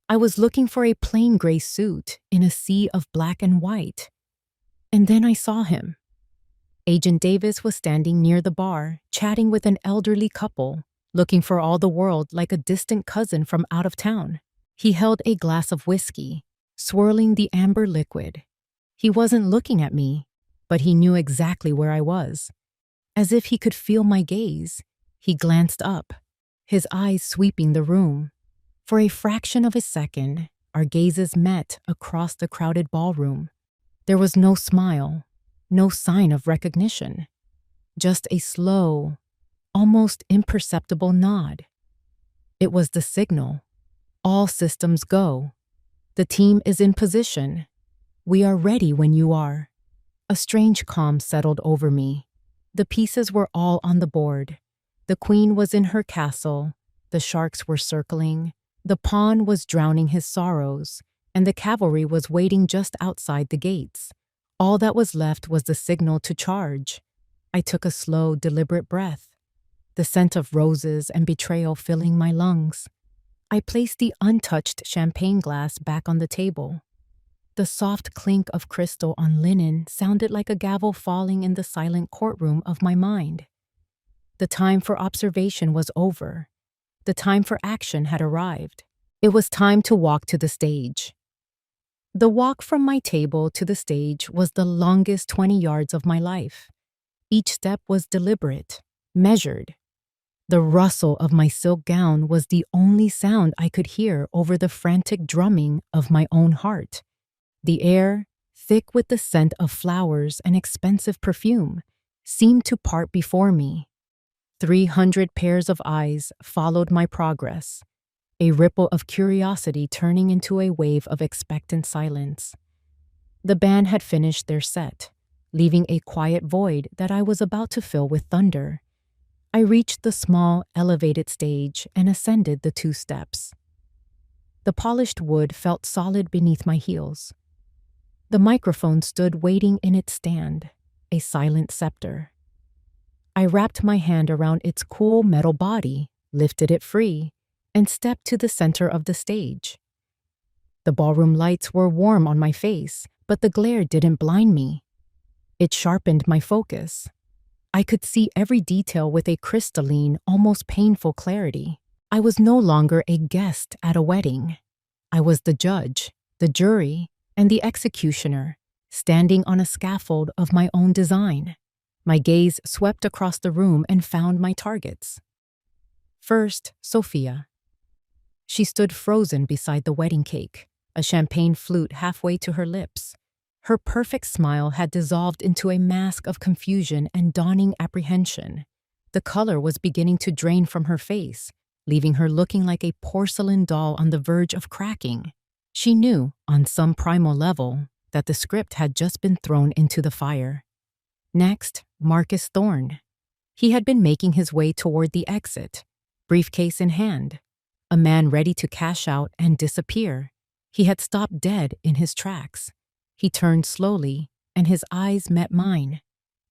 I was looking for a plain gray suit in a sea of black and white. And then I saw him. Agent Davis was standing near the bar, chatting with an elderly couple, looking for all the world like a distant cousin from out of town. He held a glass of whiskey, swirling the amber liquid. He wasn't looking at me, but he knew exactly where I was. As if he could feel my gaze, he glanced up, his eyes sweeping the room. For a fraction of a second, our gazes met across the crowded ballroom. There was no smile, no sign of recognition, just a slow, almost imperceptible nod. It was the signal. All systems go. The team is in position. We are ready when you are. A strange calm settled over me. The pieces were all on the board. The queen was in her castle. The sharks were circling. The pawn was drowning his sorrows, and the cavalry was waiting just outside the gates. All that was left was the signal to charge. I took a slow, deliberate breath, the scent of roses and betrayal filling my lungs. I placed the untouched champagne glass back on the table. The soft clink of crystal on linen sounded like a gavel falling in the silent courtroom of my mind. The time for observation was over. The time for action had arrived. It was time to walk to the stage. The walk from my table to the stage was the longest 20 yards of my life. Each step was deliberate, measured. The rustle of my silk gown was the only sound I could hear over the frantic drumming of my own heart. The air, thick with the scent of flowers and expensive perfume, seemed to part before me. 300 pairs of eyes followed my progress, a ripple of curiosity turning into a wave of expectant silence. The band had finished their set, leaving a quiet void that I was about to fill with thunder. I reached the small, elevated stage and ascended the 2 steps. The polished wood felt solid beneath my heels. The microphone stood waiting in its stand, a silent scepter. I wrapped my hand around its cool metal body, lifted it free, and stepped to the center of the stage. The ballroom lights were warm on my face, but the glare didn't blind me. It sharpened my focus. I could see every detail with a crystalline, almost painful clarity. I was no longer a guest at a wedding. I was the judge, the jury, and the executioner, standing on a scaffold of my own design. My gaze swept across the room and found my targets. First, Sophia. She stood frozen beside the wedding cake, a champagne flute halfway to her lips. Her perfect smile had dissolved into a mask of confusion and dawning apprehension. The color was beginning to drain from her face, leaving her looking like a porcelain doll on the verge of cracking. She knew, on some primal level, that the script had just been thrown into the fire. Next, Marcus Thorne. He had been making his way toward the exit, briefcase in hand, a man ready to cash out and disappear. He had stopped dead in his tracks. He turned slowly, and his eyes met mine.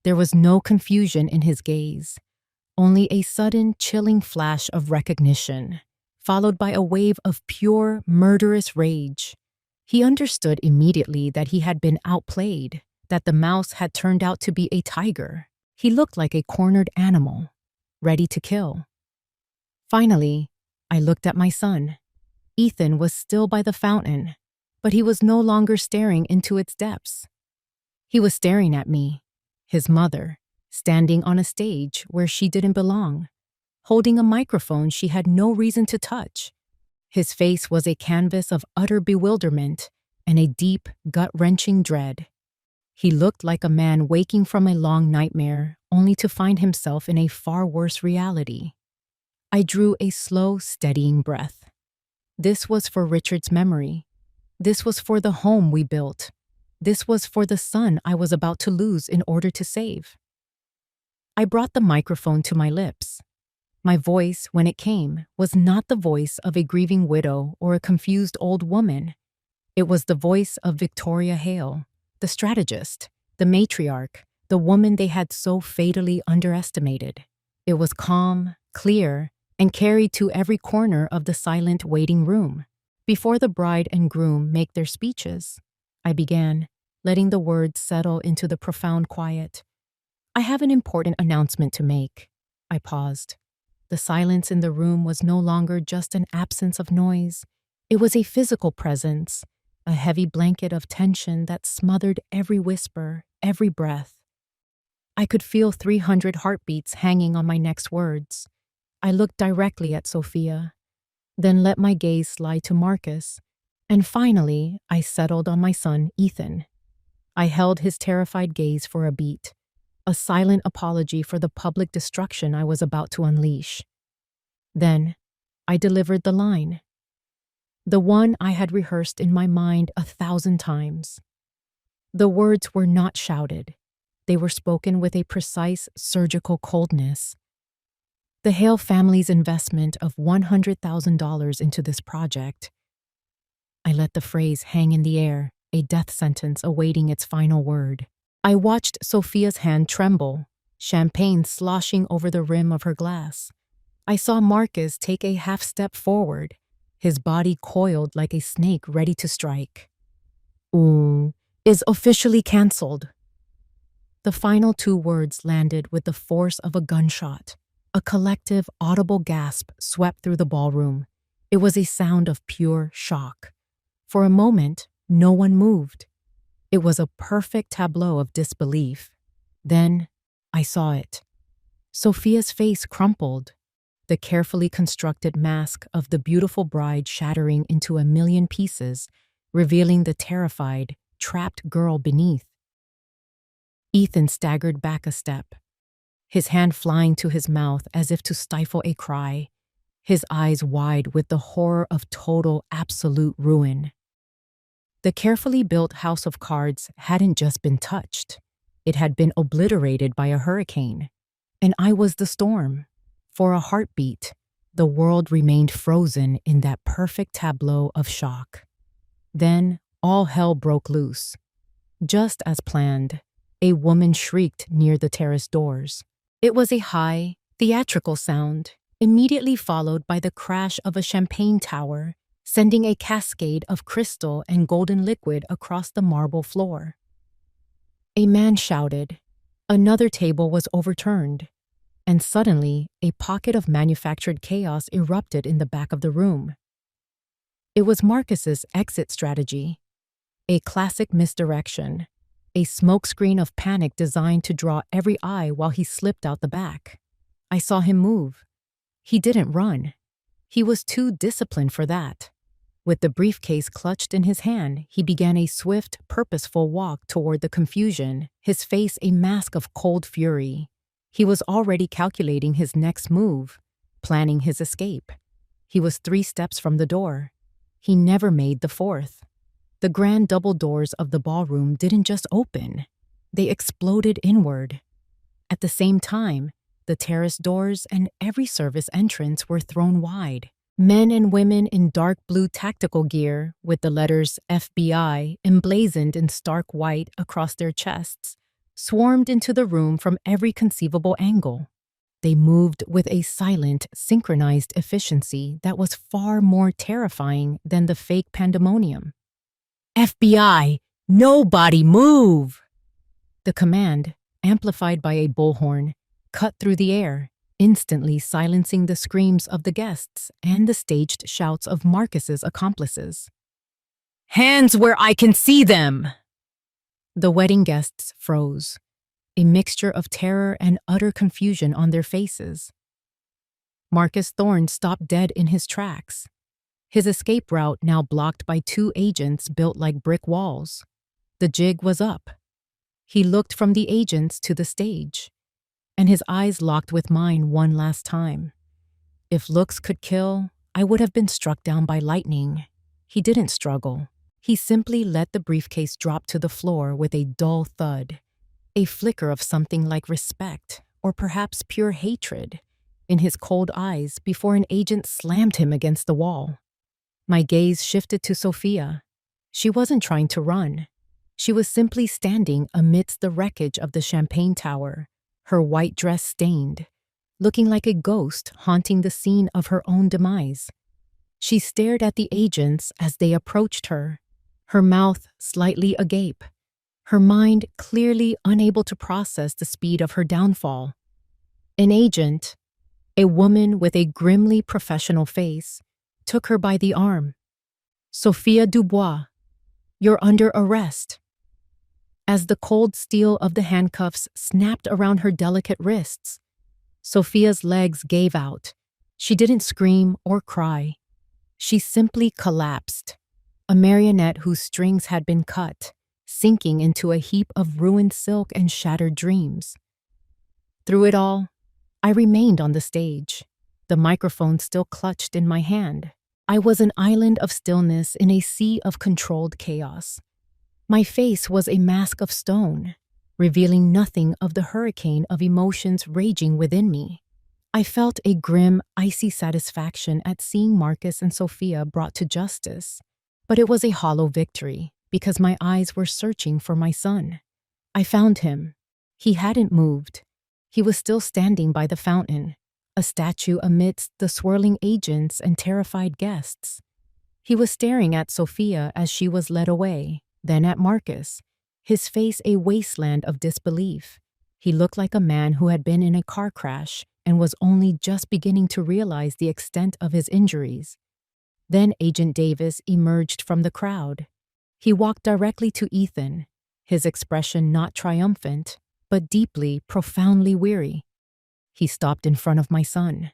There was no confusion in his gaze, only a sudden, chilling flash of recognition, followed by a wave of pure, murderous rage. He understood immediately that he had been outplayed, that the mouse had turned out to be a tiger. He looked like a cornered animal, ready to kill. Finally, I looked at my son. Ethan was still by the fountain, but he was no longer staring into its depths. He was staring at me, his mother, standing on a stage where she didn't belong, holding a microphone she had no reason to touch. His face was a canvas of utter bewilderment and a deep, gut-wrenching dread. He looked like a man waking from a long nightmare, only to find himself in a far worse reality. I drew a slow, steadying breath. This was for Richard's memory. This was for the home we built. This was for the son I was about to lose in order to save. I brought the microphone to my lips. My voice, when it came, was not the voice of a grieving widow or a confused old woman. It was the voice of Victoria Hale, the strategist, the matriarch, the woman they had so fatally underestimated. It was calm, clear, and carried to every corner of the silent waiting room. Before the bride and groom make their speeches, I began, letting the words settle into the profound quiet. I have an important announcement to make. I paused. The silence in the room was no longer just an absence of noise. It was a physical presence, a heavy blanket of tension that smothered every whisper, every breath. I could feel 300 heartbeats hanging on my next words. I looked directly at Sophia, then let my gaze slide to Marcus, and finally I settled on my son, Ethan. I held his terrified gaze for a beat, a silent apology for the public destruction I was about to unleash. Then, I delivered the line. The one I had rehearsed in my mind 1,000 times. The words were not shouted. They were spoken with a precise, surgical coldness. The Hale family's investment of $100,000 into this project. I let the phrase hang in the air, a death sentence awaiting its final word. I watched Sophia's hand tremble, champagne sloshing over the rim of her glass. I saw Marcus take a half-step forward, his body coiled like a snake ready to strike. Is officially cancelled. The final 2 words landed with the force of a gunshot. A collective, audible gasp swept through the ballroom. It was a sound of pure shock. For a moment, no one moved. It was a perfect tableau of disbelief. Then, I saw it. Sophia's face crumpled, the carefully constructed mask of the beautiful bride shattering into a million pieces, revealing the terrified, trapped girl beneath. Ethan staggered back a step, his hand flying to his mouth as if to stifle a cry, his eyes wide with the horror of total, absolute ruin. The carefully built house of cards hadn't just been touched. It had been obliterated by a hurricane. And I was the storm. For a heartbeat, the world remained frozen in that perfect tableau of shock. Then, all hell broke loose. Just as planned, a woman shrieked near the terrace doors. It was a high, theatrical sound, immediately followed by the crash of a champagne tower, sending a cascade of crystal and golden liquid across the marble floor. A man shouted. Another table was overturned, and suddenly a pocket of manufactured chaos erupted in the back of the room. It was Marcus's exit strategy, a classic misdirection, a smokescreen of panic designed to draw every eye while he slipped out the back. I saw him move. He didn't run. He was too disciplined for that. With the briefcase clutched in his hand, he began a swift, purposeful walk toward the confusion, his face a mask of cold fury. He was already calculating his next move, planning his escape. He was 3 steps from the door. He never made the 4th. The grand double doors of the ballroom didn't just open. They exploded inward. At the same time, the terrace doors and every service entrance were thrown wide. Men and women in dark blue tactical gear with the letters FBI emblazoned in stark white across their chests swarmed into the room from every conceivable angle. They moved with a silent, synchronized efficiency that was far more terrifying than the fake pandemonium. FBI, nobody move! The command, amplified by a bullhorn, cut through the air, instantly silencing the screams of the guests and the staged shouts of Marcus's accomplices. Hands where I can see them! The wedding guests froze, a mixture of terror and utter confusion on their faces. Marcus Thorne stopped dead in his tracks, his escape route now blocked by 2 agents built like brick walls. The jig was up. He looked from the agents to the stage, and his eyes locked with mine one last time. If looks could kill, I would have been struck down by lightning. He didn't struggle. He simply let the briefcase drop to the floor with a dull thud, a flicker of something like respect, or perhaps pure hatred, in his cold eyes before an agent slammed him against the wall. My gaze shifted to Sophia. She wasn't trying to run. She was simply standing amidst the wreckage of the champagne tower, her white dress stained, looking like a ghost haunting the scene of her own demise. She stared at the agents as they approached her, her mouth slightly agape, her mind clearly unable to process the speed of her downfall. An agent, a woman with a grimly professional face, took her by the arm. Sophia Dubois, you're under arrest. As the cold steel of the handcuffs snapped around her delicate wrists, Sophia's legs gave out. She didn't scream or cry. She simply collapsed, a marionette whose strings had been cut, sinking into a heap of ruined silk and shattered dreams. Through it all, I remained on the stage, the microphone still clutched in my hand. I was an island of stillness in a sea of controlled chaos. My face was a mask of stone, revealing nothing of the hurricane of emotions raging within me. I felt a grim, icy satisfaction at seeing Marcus and Sophia brought to justice, but it was a hollow victory because my eyes were searching for my son. I found him. He hadn't moved. He was still standing by the fountain, a statue amidst the swirling agents and terrified guests. He was staring at Sophia as she was led away, then at Marcus, his face a wasteland of disbelief. He looked like a man who had been in a car crash and was only just beginning to realize the extent of his injuries. Then Agent Davis emerged from the crowd. He walked directly to Ethan, his expression not triumphant, but deeply, profoundly weary. He stopped in front of my son.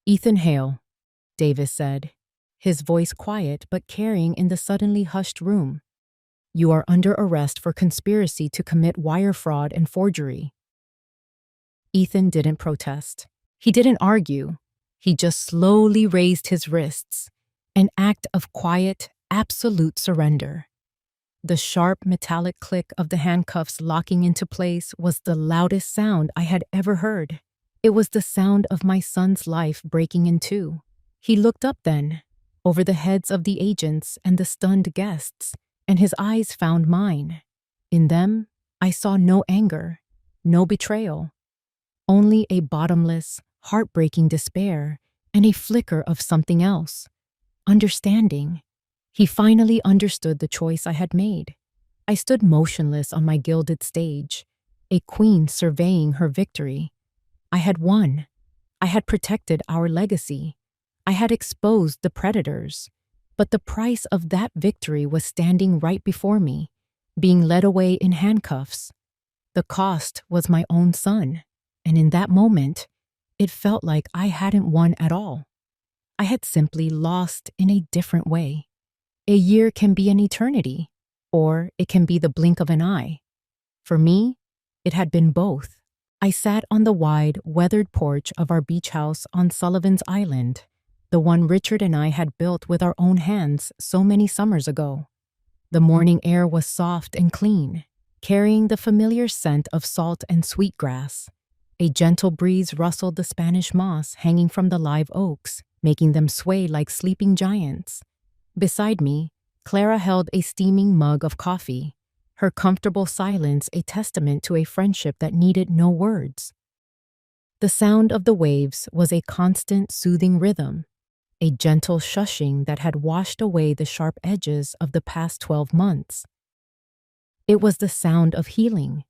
"Ethan Hale," Davis said, his voice quiet but carrying in the suddenly hushed room. "You are under arrest for conspiracy to commit wire fraud and forgery." Ethan didn't protest. He didn't argue. He just slowly raised his wrists, an act of quiet, absolute surrender. The sharp metallic click of the handcuffs locking into place was the loudest sound I had ever heard. It was the sound of my son's life breaking in two. He looked up then, over the heads of the agents and the stunned guests, and his eyes found mine. In them, I saw no anger, no betrayal, only a bottomless, heartbreaking despair, and a flicker of something else. Understanding. He finally understood the choice I had made. I stood motionless on my gilded stage, a queen surveying her victory. I had won. I had protected our legacy. I had exposed the predators. But the price of that victory was standing right before me, being led away in handcuffs. The cost was my own son, and in that moment, it felt like I hadn't won at all. I had simply lost in a different way. A year can be an eternity, or it can be the blink of an eye. For me, it had been both. I sat on the wide, weathered porch of our beach house on Sullivan's Island, the one Richard and I had built with our own hands so many summers ago. The morning air was soft and clean, carrying the familiar scent of salt and sweetgrass. A gentle breeze rustled the Spanish moss hanging from the live oaks, making them sway like sleeping giants. Beside me, Clara held a steaming mug of coffee, her comfortable silence a testament to a friendship that needed no words. The sound of the waves was a constant, soothing rhythm, a gentle shushing that had washed away the sharp edges of the past 12 months. It was the sound of healing.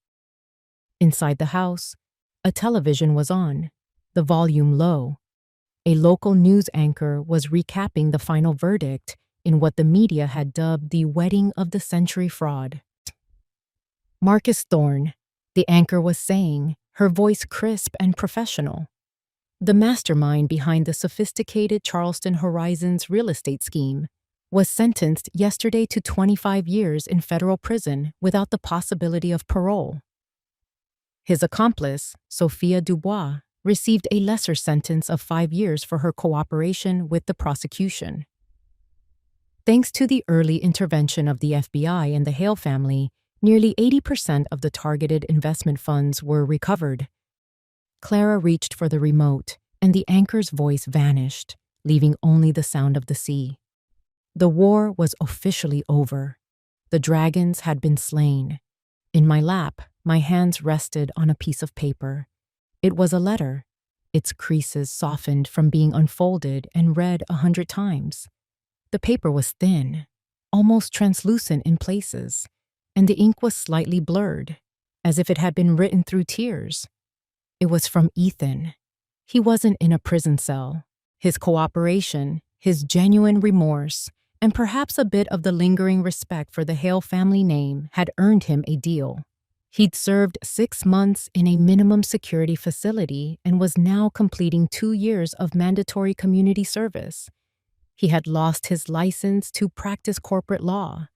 Inside the house, a television was on, the volume low. A local news anchor was recapping the final verdict in what the media had dubbed the wedding of the century fraud. Marcus Thorne, the anchor was saying, her voice crisp and professional. The mastermind behind the sophisticated Charleston Horizons real estate scheme was sentenced yesterday to 25 years in federal prison without the possibility of parole. His accomplice, Sophia Dubois, received a lesser sentence of 5 years for her cooperation with the prosecution. Thanks to the early intervention of the FBI and the Hale family, nearly 80% of the targeted investment funds were recovered. Clara reached for the remote, and the anchor's voice vanished, leaving only the sound of the sea. The war was officially over. The dragons had been slain. In my lap, my hands rested on a piece of paper. It was a letter, its creases softened from being unfolded and read 100 times. The paper was thin, almost translucent in places, and the ink was slightly blurred, as if it had been written through tears. It was from Ethan. He wasn't in a prison cell. His cooperation, his genuine remorse, and perhaps a bit of the lingering respect for the Hale family name had earned him a deal. He'd served 6 months in a minimum security facility and was now completing 2 years of mandatory community service. He had lost his license to practice corporate law,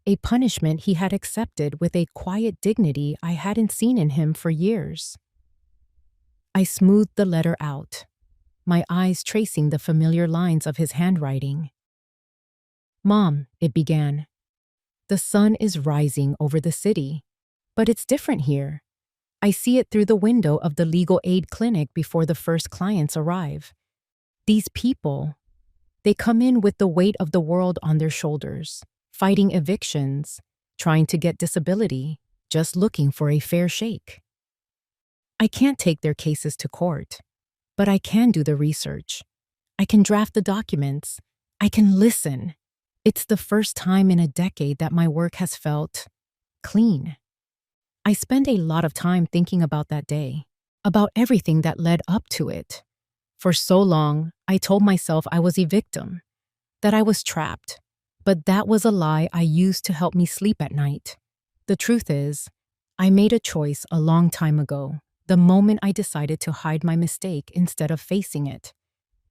a punishment he had accepted with a quiet dignity I hadn't seen in him for years. I smoothed the letter out, my eyes tracing the familiar lines of his handwriting. "Mom," it began, "the sun is rising over the city, but it's different here. I see it through the window of the legal aid clinic before the first clients arrive. These people, they come in with the weight of the world on their shoulders, fighting evictions, trying to get disability, just looking for a fair shake. I can't take their cases to court, but I can do the research. I can draft the documents. I can listen. It's the first time in a decade that my work has felt clean." I spent a lot of time thinking about that day, about everything that led up to it. For so long, I told myself I was a victim, that I was trapped, but that was a lie I used to help me sleep at night. The truth is, I made a choice a long time ago, the moment I decided to hide my mistake instead of facing it.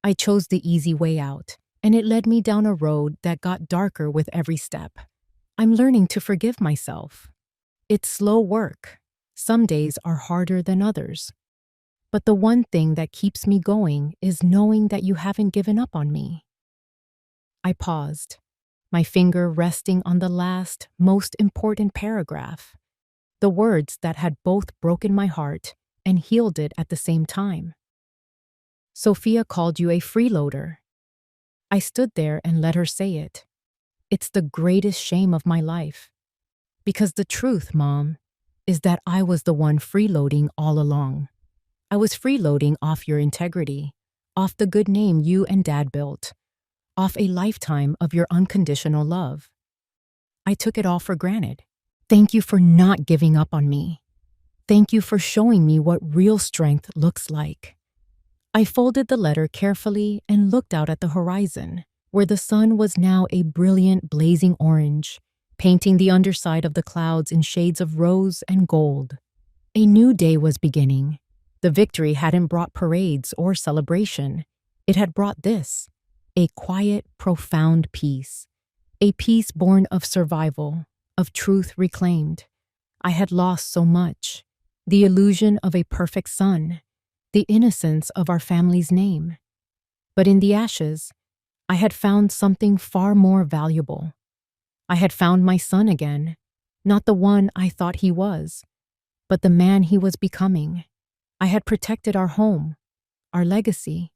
I chose the easy way out, and it led me down a road that got darker with every step. I'm learning to forgive myself. It's slow work. Some days are harder than others. But the one thing that keeps me going is knowing that you haven't given up on me. I paused, my finger resting on the last, most important paragraph, the words that had both broken my heart and healed it at the same time. "Sophia called you a freeloader." I stood there and let her say it. It's the greatest shame of my life. Because the truth, Mom, is that I was the one freeloading all along. I was freeloading off your integrity, off the good name you and Dad built, off a lifetime of your unconditional love. I took it all for granted. Thank you for not giving up on me. Thank you for showing me what real strength looks like. I folded the letter carefully and looked out at the horizon, where the sun was now a brilliant blazing orange, painting the underside of the clouds in shades of rose and gold. A new day was beginning. The victory hadn't brought parades or celebration. It had brought this, a quiet, profound peace. A peace born of survival, of truth reclaimed. I had lost so much. The illusion of a perfect son, the innocence of our family's name. But in the ashes, I had found something far more valuable. I had found my son again, not the one I thought he was, but the man he was becoming. I had protected our home, our legacy.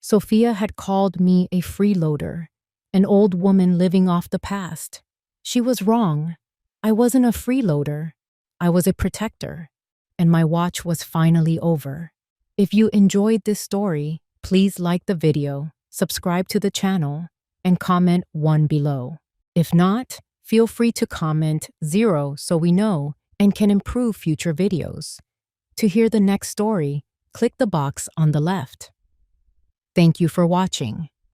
Sophia had called me a freeloader, an old woman living off the past. She was wrong. I wasn't a freeloader. I was a protector, and my watch was finally over. If you enjoyed this story, please like the video, subscribe to the channel, and comment 1 below. If not, feel free to comment 0 so we know and can improve future videos. To hear the next story, click the box on the left. Thank you for watching.